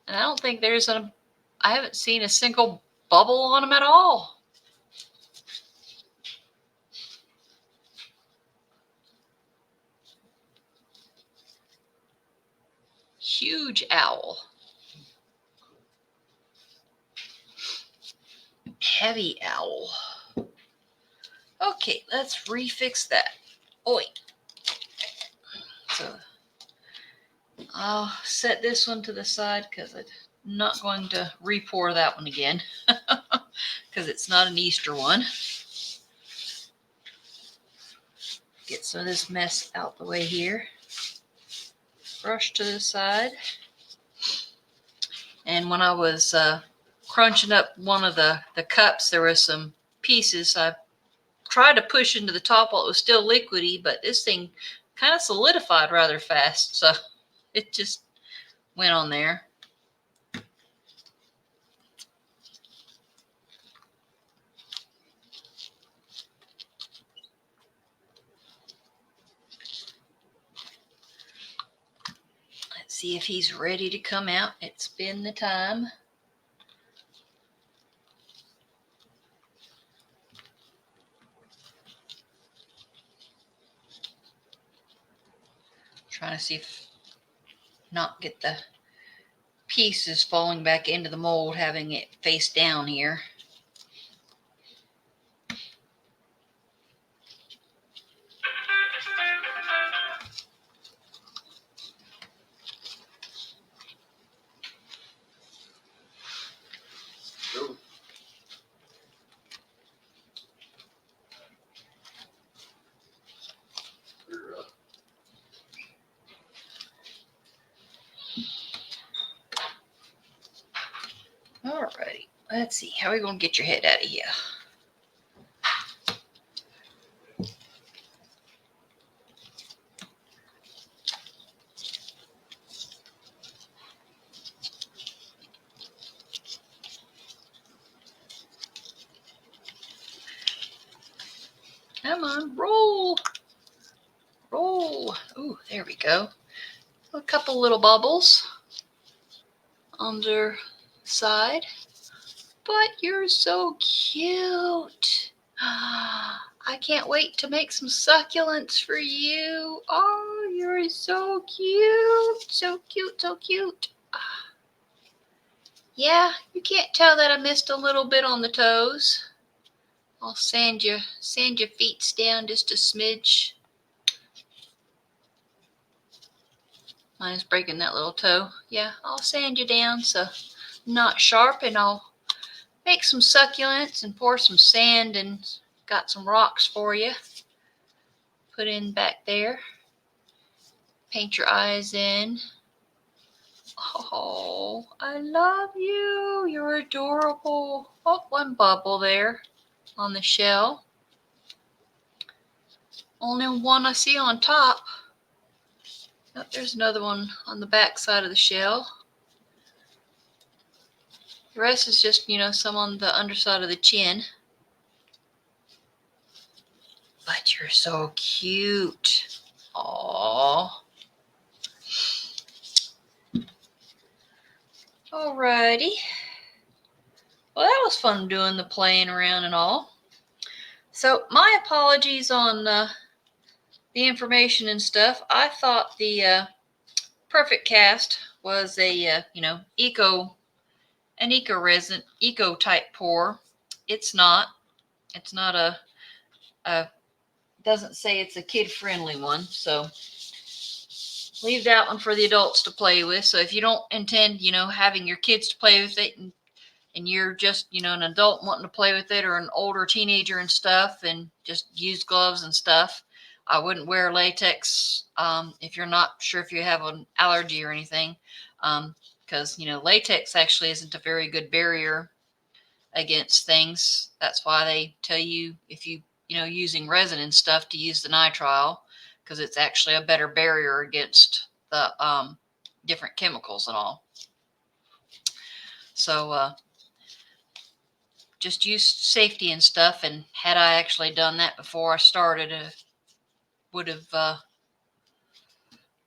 And I don't think I haven't seen a single bubble on them at all. Huge owl. Heavy owl. Okay, let's refix that. Oi. So I'll set this one to the side because I'm not going to re-pour that one again because it's not an Easter one. Get some of this mess out the way here. Brush to the side. And when I was crunching up one of the cups, there were some pieces. I tried to push into the top while it was still liquidy, but this thing kind of solidified rather fast. So it just went on there. Let's see if he's ready to come out. It's been the time. Trying to see if not get the pieces falling back into the mold, having it face down here. Alrighty, let's see. How are we going to get your head out of here? Come on, roll. Roll. Ooh, there we go. A couple little bubbles on the side. But you're so cute. I can't wait to make some succulents for you. Oh, you're so cute. So cute, so cute. Yeah, you can't tell that I missed a little bit on the toes. I'll sand your feet down just a smidge. Mine's breaking that little toe. Yeah, I'll sand you down so not sharp, and I'll make some succulents and pour some sand and got some rocks for you. Put in back there. Paint your eyes in. Oh, I love you. You're adorable. Oh, one bubble there on the shell. Only one I see on top. Oh, there's another one on the back side of the shell. The rest is just, some on the underside of the chin. But you're so cute. Aww. Alrighty. Well, that was fun doing the playing around and all. So my apologies on the information and stuff. I thought the Perfect Cast was a eco resin eco type pour. It's not. It's not a doesn't say it's a kid friendly one. So leave that one for the adults to play with. So if you don't intend, having your kids to play with it, and you're just, an adult wanting to play with it, or an older teenager and stuff, and just use gloves and stuff, I wouldn't wear latex if you're not sure if you have an allergy or anything, because, latex actually isn't a very good barrier against things. That's why they tell you, if using resin and stuff, to use the nitrile, because it's actually a better barrier against the different chemicals and all. So just use safety and stuff. And had I actually done that before I started, would have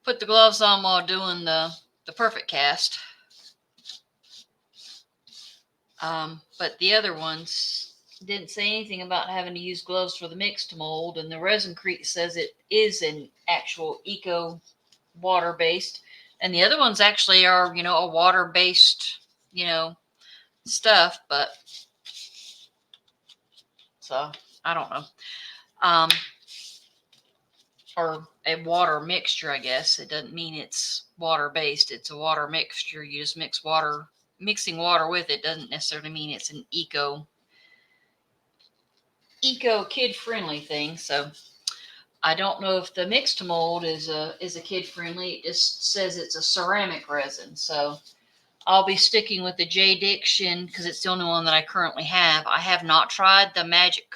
put the gloves on while doing the Perfect Cast. But the other ones didn't say anything about having to use gloves for the Mix2Mold, and the ResinCrete says it is an actual eco water-based, and the other ones actually are, a water-based, stuff, but so I don't know. Or a water mixture, I guess. It doesn't mean it's water-based. It's a water mixture. You just mix water. Mixing water with it doesn't necessarily mean it's an eco kid-friendly thing. So I don't know if the Mix2Mold is a kid-friendly. It just says it's a ceramic resin. So I'll be sticking with the JDiction because it's the only one that I currently have. I have not tried the Magic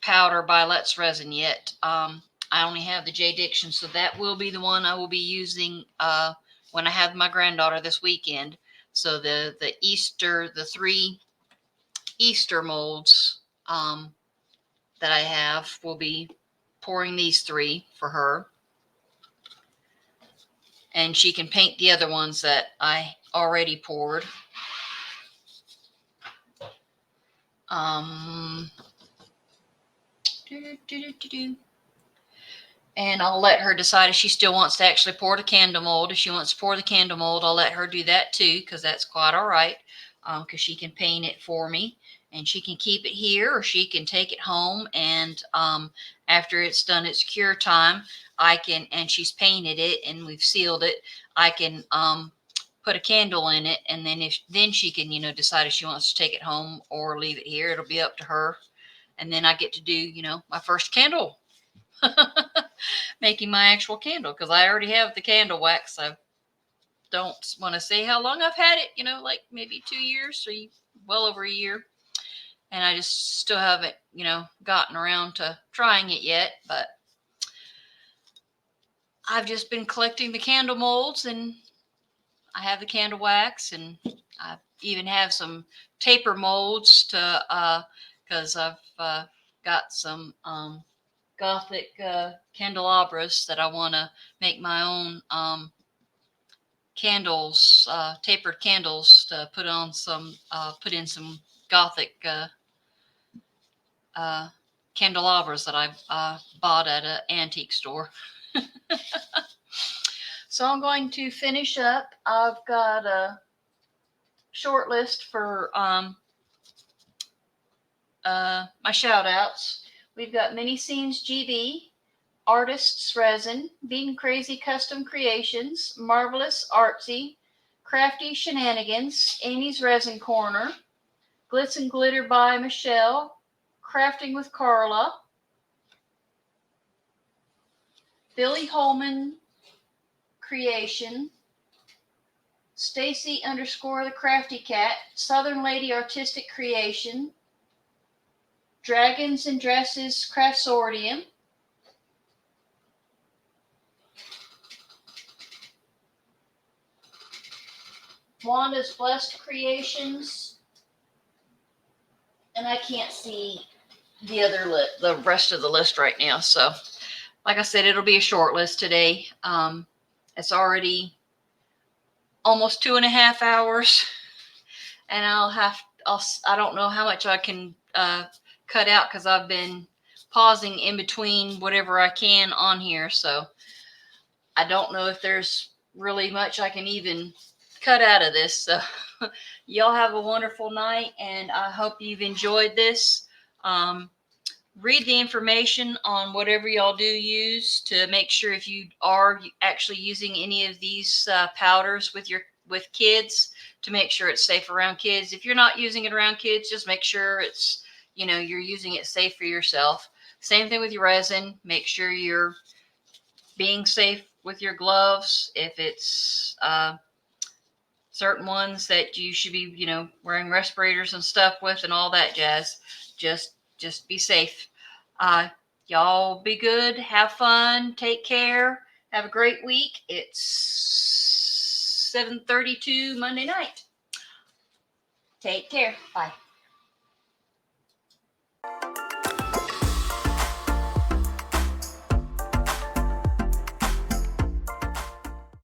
Powder by ArtistsResin yet. I only have the JDiction, so that will be the one I will be using when I have my granddaughter this weekend. So the 3 Easter molds that I have, will be pouring these 3 for her. And she can paint the other ones that I already poured. And I'll let her decide if she still wants to actually pour the candle mold. If she wants to pour the candle mold, I'll let her do that too, because that's quite all right. Because she can paint it for me, and she can keep it here, or she can take it home. And after it's done its cure time, I can, and she's painted it and we've sealed it, I can put a candle in it, and then she can, decide if she wants to take it home or leave it here. It'll be up to her. And then I get to do, my first candle. Making my actual candle, because I already have the candle wax. I don't want to say how long I've had it, like maybe 2 years, or well over a year. And I just still haven't, gotten around to trying it yet. But I've just been collecting the candle molds, and I have the candle wax, and I even have some taper molds to, because I've got some Gothic candelabras that I want to make my own candles, tapered candles, to put in some Gothic candelabras that I bought at an antique store. So I'm going to finish up. I've got a short list for my shout outs. We've got Mini Scenes GB, ArtistsResin, Beadinkrazy Custom Creations, Marvelous Artsy, Crafty She-nan-i-gans, Amy's Resin Corner, Glitz and Glitter by Michelle, Crafting with Karla, Billie Holman Creation, Stacy _ the Crafty Cat, Southern Lady Artistic Creation, Dragons and Dresses Craftsortium, Wanda's Blessed Creations, and I can't see the rest of the list right now. So, like I said, it'll be a short list today. It's already almost 2.5 hours, and I don't know how much I can cut out because I've been pausing in between whatever I can on here. So I don't know if there's really much I can even cut out of this. So y'all have a wonderful night, and I hope you've enjoyed this. Read the information on whatever y'all do use to make sure if you are actually using any of these powders with kids, to make sure it's safe around kids. If you're not using it around kids, just make sure it's, you're using it safe for yourself. Same thing with your resin. Make sure you're being safe with your gloves. If it's certain ones that you should be, wearing respirators and stuff with and all that jazz, just be safe. Y'all be good. Have fun. Take care. Have a great week. It's 7:32 Monday night. Take care. Bye.